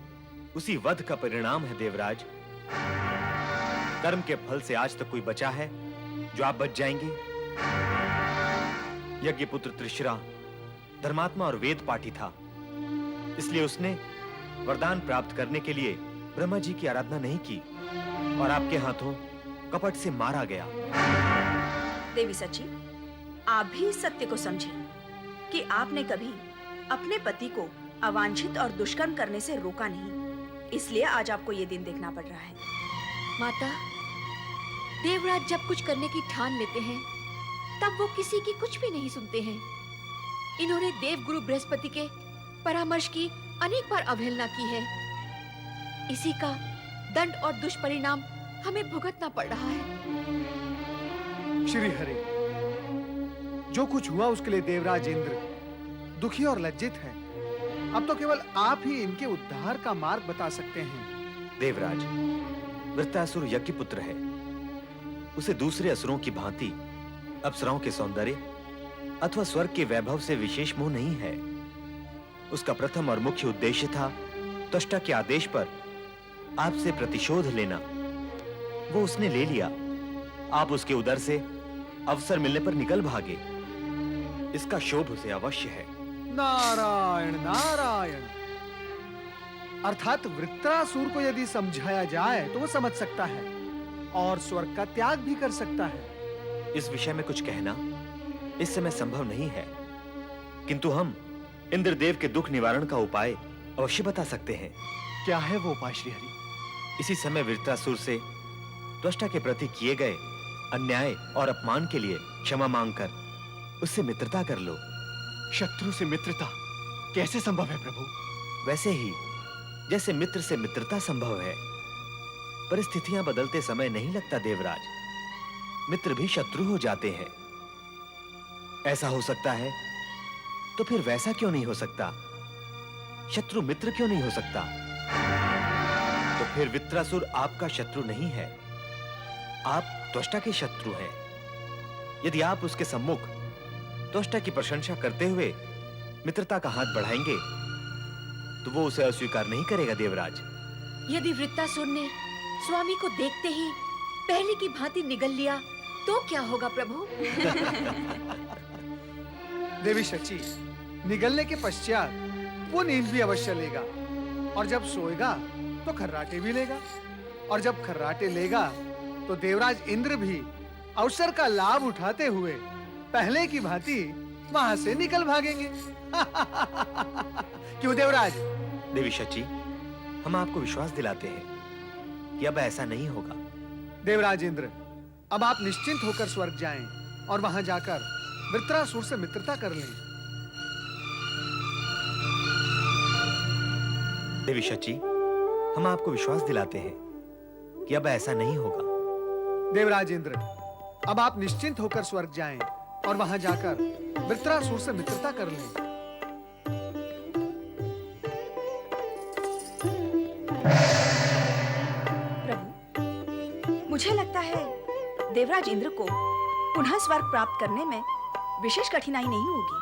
[SPEAKER 10] उसी वध का परिणाम है देवराज। कर्म के फल से आज तक कोई बचा है जो आप बच जाएंगे? यज्ञ पुत्र त्रिशरा धर्मात्मा और वेद पाठी था, इसलिए उसने वरदान प्राप्त करने के लिए ब्रह्मा जी की आराधना नहीं की और आपके हाथों कपट से मारा गया।
[SPEAKER 12] देवी सची, आप भी इस सत्य को समझें कि आपने कभी अपने पति को अवांछित और दुष्कर्म करने से रोका नहीं, इसलिए आज आपको ये दिन देखना पड़ रहा है।
[SPEAKER 11] माता, देवराज जब कुछ करने की ठान लेते हैं तब वो किसी की कुछ भी नहीं सुनते हैं। इन्होंने देवगुरु बृहस्पति के परामर्श की अनेक बार अवहेलना की है। इसी का दंड और दुष्परिणाम हमें भुगतना पड़ रहा है।
[SPEAKER 3] श्री हरि, जो कुछ हुआ उसके लिए देवराज इंद्र दुखी और लज्जित है। अब तो केवल आप ही इनके उद्धार का मार्ग बता सकते हैं।
[SPEAKER 10] देवराज, वृत्रासुर यज्ञ पुत्र है। उसे दूसरे असुरों की भांति अप्सराओं के सौंदर्य अथवा स्वर्ग के वैभव से विशेष मोह नहीं है। उसका प्रथम और मुख्य उद्देश्य था त्वष्टा के आदेश पर आपसे प्रतिशोध लेना। वो उसने ले लिया। आप उसके उदर से अवसर मिलने पर निकल भागे। इसका शोभ उसे अवश्य है।
[SPEAKER 3] नारायण नारायण। अर्थात वृत्रासुर को यदि समझाया जाए तो वो समझ सकता है और स्वर्ग का त्याग भी कर सकता है।
[SPEAKER 10] इस विषय में कुछ कहना इस समय संभव नहीं है, किंतु हम इंद्रदेव के दुख निवारण का उपाय अवश्य बता सकते हैं।
[SPEAKER 3] क्या है वो उपाय श्री हरि?
[SPEAKER 10] इसी समय वृत्रासुर से त्वष्टा के प्रति किए गए अन्याय और अपमान के लिए क्षमा मांगकर उससे मित्रता कर लो।
[SPEAKER 9] शत्रु से मित्रता कैसे संभव है प्रभु?
[SPEAKER 10] वैसे ही जैसे मित्र से मित्रता संभव है। परिस्थितियां बदलते समय नहीं लगता देवराज, मित्र भी शत्रु हो जाते हैं। ऐसा हो सकता है तो फिर वैसा क्यों नहीं हो सकता? शत्रु मित्र क्यों नहीं हो सकता? तो फिर वृत्रासुर आपका शत्रु नहीं है, आप त्वष्टा के शत्रु हैं। यदि आप उसके सम्मुख त्वष्टा की प्रशंसा करते हुए मित्रता का हाथ बढ़ाएंगे तो वो उसे अस्वीकार नहीं करेगा देवराज।
[SPEAKER 11] यदि वृत्तासुर ने स्वामी को देखते ही पहले की भांति निगल लिया तो क्या होगा प्रभु?
[SPEAKER 3] देवी शची, निगलने के पश्चात वो नींद भी अवश्य लेगा और जब सोएगा तो खर्राटे भी लेगा और जब खर्राटे लेगा तो देवराज इंद्र भी अवसर का लाभ उठाते हुए पहले की भांति वहां से निकल भागेंगे। क्यों देवराज?
[SPEAKER 10] देवी शची, हम आपको विश्वास दिलाते हैं कि अब ऐसा नहीं होगा।
[SPEAKER 3] देवराज इंद्र, अब आप निश्चिंत होकर स्वर्ग जाएं और वहां जाकर वृत्रासुर से मित्रता कर लें।
[SPEAKER 10] देवी शची, हम आपको विश्वास दिलाते हैं कि अब ऐसा नहीं होगा।
[SPEAKER 3] देवराज इंद्र, अब आप निश्चिंत होकर स्वर्ग जाएं और वहां जाकर वृत्रासुर से मित्रता कर लें।
[SPEAKER 12] प्रभु, मुझे लगता है देवराज इंद्र को पुनः स्वर्ग प्राप्त करने में विशेष कठिनाई नहीं होगी।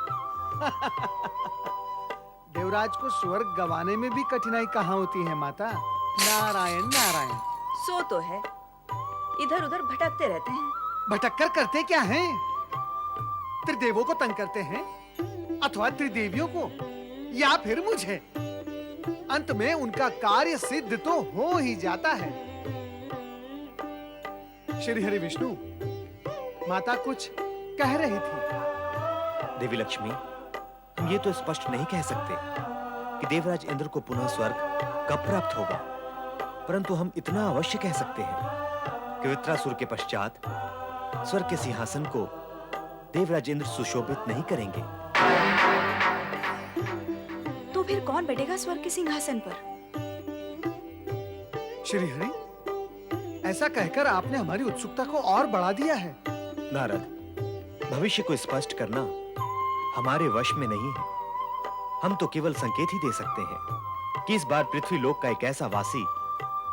[SPEAKER 3] देवराज को स्वर्ग गंवाने में भी कठिनाई कहाँ होती है माता? नारायण नारायण।
[SPEAKER 12] सो तो है, इधर उधर भटकते रहते हैं।
[SPEAKER 3] भटककर करते क्या हैं? त्रिदेवों को तंग करते हैं अथवा त्रिदेवियों को या फिर मुझे। अंत में उनका कार्य सिद्ध तो हो ही जाता है। श्री हरि विष्णु, माता कुछ कह रही थी।
[SPEAKER 10] देवी लक्ष्मी, हम ये तो स्पष्ट नहीं कह सकते कि देवराज इंद्र को पुनः स्वर्ग कब प्राप्त होगा, परंतु हम इतना अवश्य कह सकते हैं कि वृत्रासुर के पश्चात स्वर्ग के सिंहासन को देवराज इंद्र सुशोभित नहीं करेंगे।
[SPEAKER 12] तो फिर कौन बैठेगा स्वर्ग के सिंहासन पर?
[SPEAKER 3] श्री हरि, ऐसा कहकर आपने हमारी उत्सुकता को और बढ़ा दिया है।
[SPEAKER 10] नारद, भविष्य को स्पष्ट करना हमारे वश में नहीं है। हम तो केवल संकेत ही दे सकते हैं कि इस बार पृथ्वी लोक का एक ऐसा वासी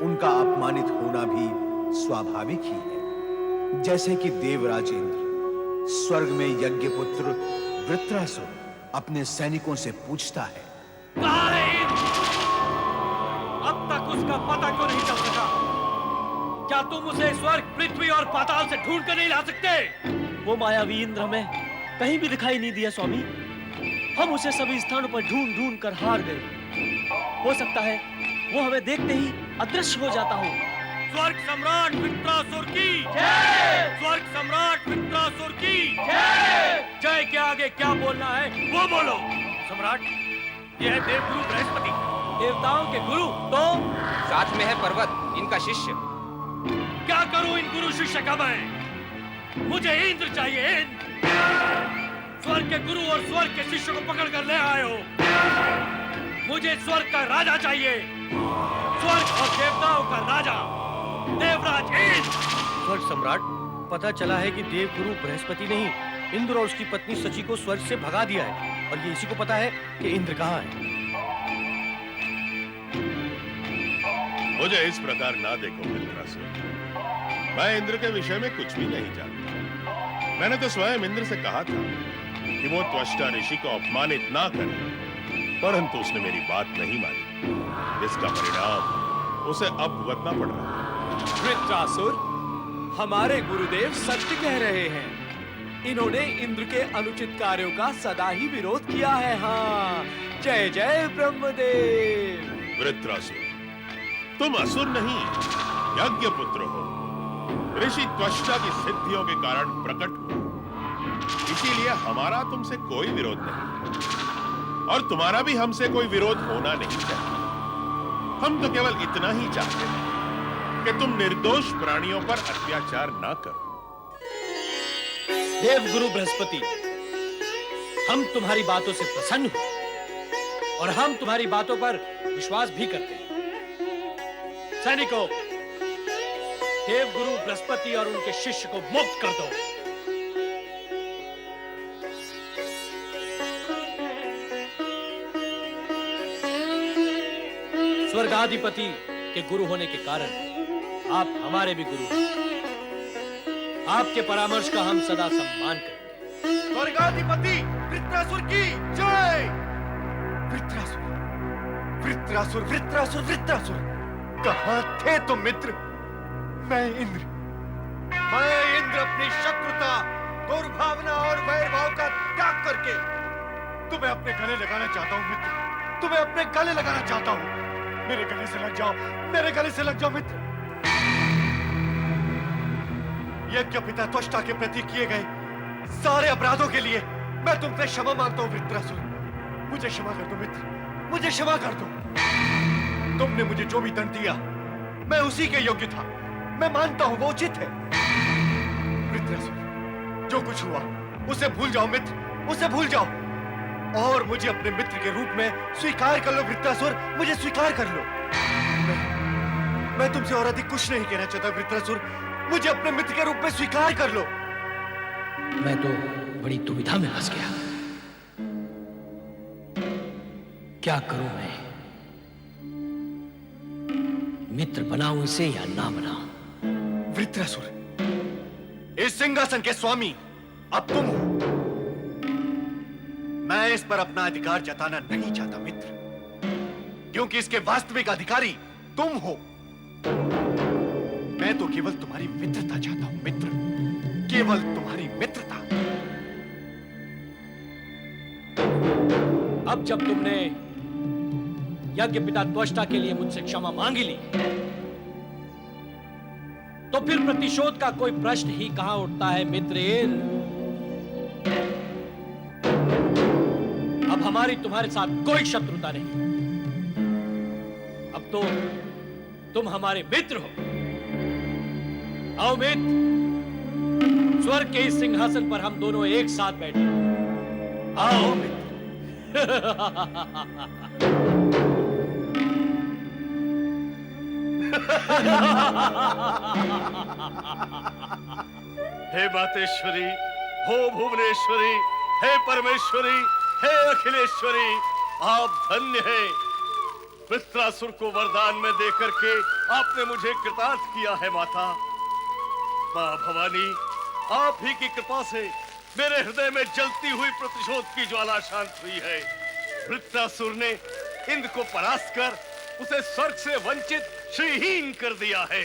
[SPEAKER 2] उनका अपमानित होना भी स्वाभाविक ही है। जैसे कि देवराज इंद्र स्वर्ग में यज्ञ पुत्र वृत्रासुर अपने सैनिकों से पूछता है,
[SPEAKER 7] कहाँ है इंद्र? अब तक उसका पता क्यों नहीं चल सका? क्या तुम उसे स्वर्ग, पृथ्वी और पाताल से ढूंढ कर नहीं ला सकते?
[SPEAKER 8] वो मायावी इंद्र हमें कहीं भी दिखाई नहीं दिया स्वामी। हम उसे सभी स्थानों पर ढूंढ ढूंढ कर हार गए। हो सकता है वो हमें देखते ही अदृश्य हो जाता हो।
[SPEAKER 7] स्वर्ग सम्राट वृत्रासुर की जय! स्वर्ग सम्राट वृत्रासुर की जय! जय के आगे क्या बोलना है वो बोलो। सम्राट, यह है देवगुरु बृहस्पति, देवताओं के गुरु। तो
[SPEAKER 14] साथ में है पर्वत, इनका शिष्य।
[SPEAKER 7] क्या करूं इन गुरु शिष्य का मैं? मुझे इंद्र चाहिए, इंद्र। स्वर्ग के गुरु और स्वर्ग के शिष्य को पकड़ कर ले आए हो। मुझे स्वर्ग का राजा चाहिए, स्वर्ग और देवताओं का राजा, देवराज इंद्र।
[SPEAKER 8] स्वर्ग सम्राट, पता चला है कि देवगुरु बृहस्पति ने ही इंद्र और उसकी पत्नी सची को स्वर्ग से भगा दिया है, और ये इसी को पता है कि इंद्र कहाँ है।
[SPEAKER 6] मुझे इस प्रकार ना देखो वृत्रासुर, मैं इंद्र के विषय में कुछ भी नहीं जानता। मैंने तो स्वयं इंद्र से कहा था कि वो त्वष्टा ऋषि को अपमानित ना करे, परंतु उसने मेरी बात नहीं मानी, जिसका परिणाम उसे अब भुगतना पड़ रहा है।
[SPEAKER 1] वृत्रासुर, हमारे गुरुदेव सत्य कह रहे हैं। इन्होंने इंद्र के अनुचित कार्यों का सदा ही विरोध किया है। हाँ, जय जय ब्रह्मदेव।
[SPEAKER 6] वृत्रासुर, तुम असुर नहीं, यज्ञ पुत्र हो, ऋषि त्वष्टा की सिद्धियों के कारण प्रकट हो। इसीलिए हमारा तुमसे कोई विरोध नहीं, और तुम्हारा भी हमसे कोई विरोध होना नहीं चाहिए। हम तो केवल इतना ही चाहते हैं कि तुम निर्दोष प्राणियों पर अत्याचार ना करो।
[SPEAKER 8] देवगुरु बृहस्पति, हम तुम्हारी बातों से प्रसन्न हुए और हम तुम्हारी बातों पर विश्वास भी करते हैं। सैनिकों, देवगुरु बृहस्पति और उनके शिष्य को मुक्त कर दो। स्वर्गाधिपति के गुरु होने के कारण आप हमारे भी गुरु हैं। आपके परामर्श का हम सदा सम्मान करेंगे।
[SPEAKER 9] स्वर्गाधिपति वृत्रासुर की जय! वृत्रासुर, वृत्रासुर, वृत्रासुर, वृत्रासुर, कहां थे तुम मित्र? मैं इंद्र अपनी शत्रुता, दुर्भावना और वैरभाव का त्याग करके तुम्हें अपने गले लगाना चाहता हूं मित्र। तुम्हें अपने गले लगाना चाहता हूं। मेरे गले से लग जाओ, मेरे गले से लग जाओ मित्र। यज्ञ पिता त्वष्टा के प्रति किए गए सारे अपराधों के लिए मैं तुमसे क्षमा मांगता हूं वृत्रासुर। मुझे क्षमा कर दो मित्र, मुझे क्षमा कर दो। तुमने मुझे जो भी दंड दिया मैं उसी के योग्य था। मैं मानता हूं वो उचित है। वृत्रासुर, जो कुछ हुआ उसे भूल जाओ मित्र, उसे भूल जाओ और मुझे अपने मित्र के रूप में स्वीकार कर लो वृत्रासुर, मुझे स्वीकार कर लो। मैं तुमसे और अधिक कुछ नहीं कहना चाहता वृत्रासुर, मुझे अपने मित्र के रूप में स्वीकार कर लो।
[SPEAKER 8] मैं तो बड़ी दुविधा में फंस गया। क्या करूं मैं? मित्र बनाऊं इसे या ना बनाऊं?
[SPEAKER 9] वृत्रासुर, इस सिंहासन के स्वामी अब तुम हो। मैं इस पर अपना अधिकार जताना नहीं चाहता मित्र, क्योंकि इसके वास्तविक अधिकारी तुम हो। मैं तो केवल तुम्हारी मित्रता चाहता हूं मित्र, केवल तुम्हारी मित्रता।
[SPEAKER 8] अब जब तुमने यज्ञ पिता त्वष्टा के लिए मुझसे क्षमा मांगी ली, तो फिर प्रतिशोध का कोई प्रश्न ही कहां उठता है मित्र। अब हमारी तुम्हारे साथ कोई शत्रुता नहीं। अब तो तुम हमारे मित्र हो। आओ मित्र, स्वर्ग के इस सिंहासन पर हम दोनों एक साथ बैठे। आओ मित्र।
[SPEAKER 7] हे मातेश्वरी, हो भुवनेश्वरी, हे परमेश्वरी, हे अखिलेश्वरी, आप धन्य हैं। वृत्रासुर को वरदान में देकर के
[SPEAKER 9] आपने मुझे कृतार्थ किया है माता। मां भवानी, आप ही की कृपा से मेरे हृदय में जलती हुई प्रतिशोध की ज्वाला शांत हुई है। वृत्रासुर ने इंद्र को परास्त कर उसे स्वर्ग से वंचित श्रीहीन कर दिया है।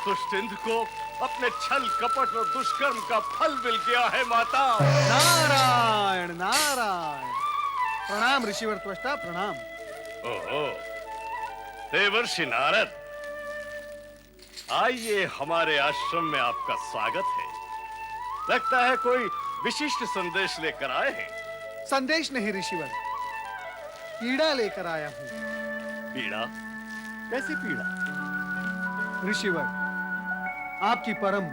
[SPEAKER 9] दुष्ट इंद्र को अपने छल कपट और दुष्कर्म का फल मिल गया है माता।
[SPEAKER 3] नारायण नारायण। प्रणाम ऋषिवर त्वष्टा, प्रणाम।
[SPEAKER 9] ओहो, देवर्षि नारद, आइए, हमारे आश्रम में आपका स्वागत है। लगता है कोई विशिष्ट संदेश लेकर आए हैं।
[SPEAKER 3] संदेश नहीं ऋषिवर, पीड़ा लेकर आया हूं।
[SPEAKER 9] पीड़ा? कैसी पीड़ा?
[SPEAKER 3] ऋषिवर, आपकी परम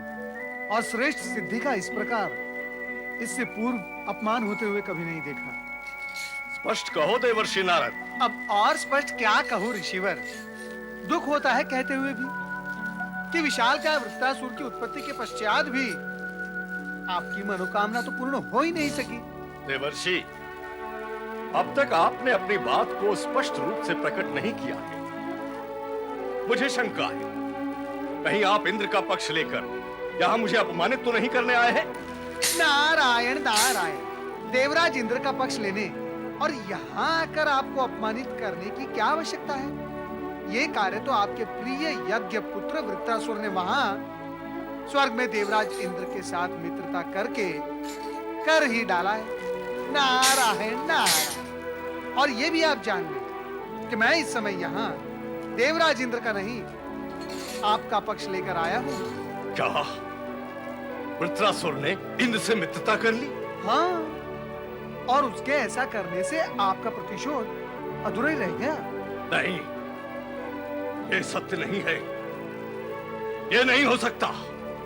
[SPEAKER 3] और श्रेष्ठ सिद्धि का इस प्रकार इससे पूर्व अपमान होते हुए कभी नहीं देखा।
[SPEAKER 9] स्पष्ट कहो देवर्षि नारद।
[SPEAKER 3] अब और स्पष्ट क्या कहूं ऋषिवर, दुख होता है कहते हुए भी कि विशालकाय वृत्रासुर की उत्पत्ति के पश्चात भी आपकी मनोकामना तो पूर्ण हो ही नहीं सकी।
[SPEAKER 9] देवर्षि, अब तक आपने अपनी बात को स्पष्ट रूप से प्रकट नहीं किया है। मुझे शंका है, कहीं आप इंद्र का पक्ष लेकर यहाँ मुझे अपमानित तो नहीं करने आए हैं?
[SPEAKER 3] नारायण नारायण, देवराज इंद्र का पक्ष लेने और यहाँ आकर आपको अपमानित करने की क्या आवश्यकता है? ये कार्य तो आपके प्रिय यज्ञ पुत्र वृत्रासुर ने वहां स्वर्ग में देवराज इंद्र के साथ मित्रता करके कर ही डाला है। नारायण नारायण। और ये भी आप जान लें कि मैं इस समय यहाँ देवराज इंद्र का नहीं, आपका पक्ष लेकर आया हूँ।
[SPEAKER 9] क्या वृत्रासुर ने इंद्र से मित्रता कर ली?
[SPEAKER 3] हाँ, और उसके ऐसा करने से आपका प्रतिशोध अधूरा ही रह गया।
[SPEAKER 9] नहीं, ये सत्य नहीं है, ये नहीं हो सकता।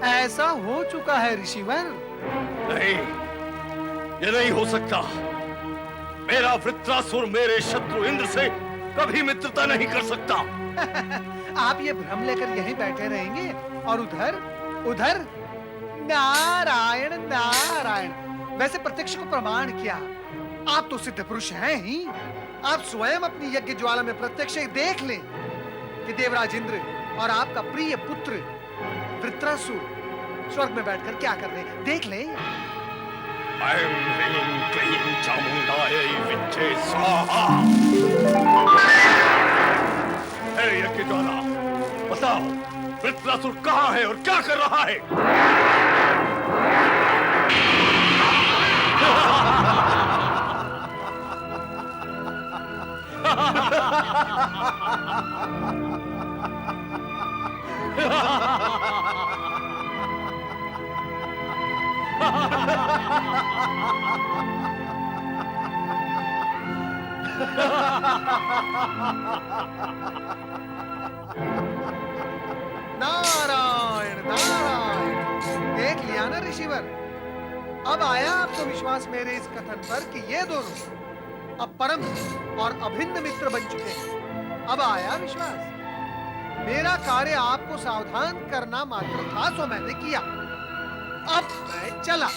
[SPEAKER 3] ऐसा हो चुका है ऋषिवर।
[SPEAKER 9] नहीं, ये नहीं हो सकता। मेरा वृत्रासुर मेरे शत्रु इंद्र से कभी मित्रता नहीं कर सकता।
[SPEAKER 3] आप ये भ्रम लेकर यहीं बैठे रहेंगे और उधर उधर नारायण नारायण। वैसे प्रत्यक्ष को प्रमाण किया, आप तो सिद्ध पुरुष हैं ही। आप स्वयं अपनी यज्ञ ज्वाला में प्रत्यक्ष देख लें कि देवराज इंद्र और आपका प्रिय पुत्र वृत्रासुर स्वर्ग में बैठकर क्या कर रहे हैं, देख ले।
[SPEAKER 9] ऐं ह्रीं क्लीं चामुंडायै विद्ये स्वाहा। हे यज्ञ ज्वाला, बताओ वृत्रासुर कहाँ है और क्या कर रहा है?
[SPEAKER 3] नारायण नारायण। देख लिया ना ऋषिवर, अब आया आपको विश्वास मेरे इस कथन पर कि ये दोनों अब परम और अभिन्न मित्र बन चुके हैं। अब आया विश्वास। मेरा कार्य आपको सावधान करना मात्र था, सो मैंने किया। अब मैं चला।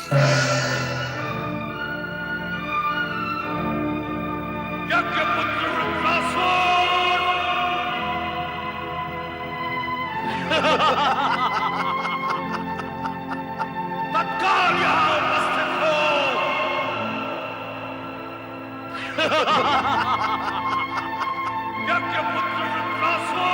[SPEAKER 9] यज्ञपुत्र वृत्रासुर, तत्काल यहाँ उपस्थित हो। यज्ञपुत्र वृत्रासुर।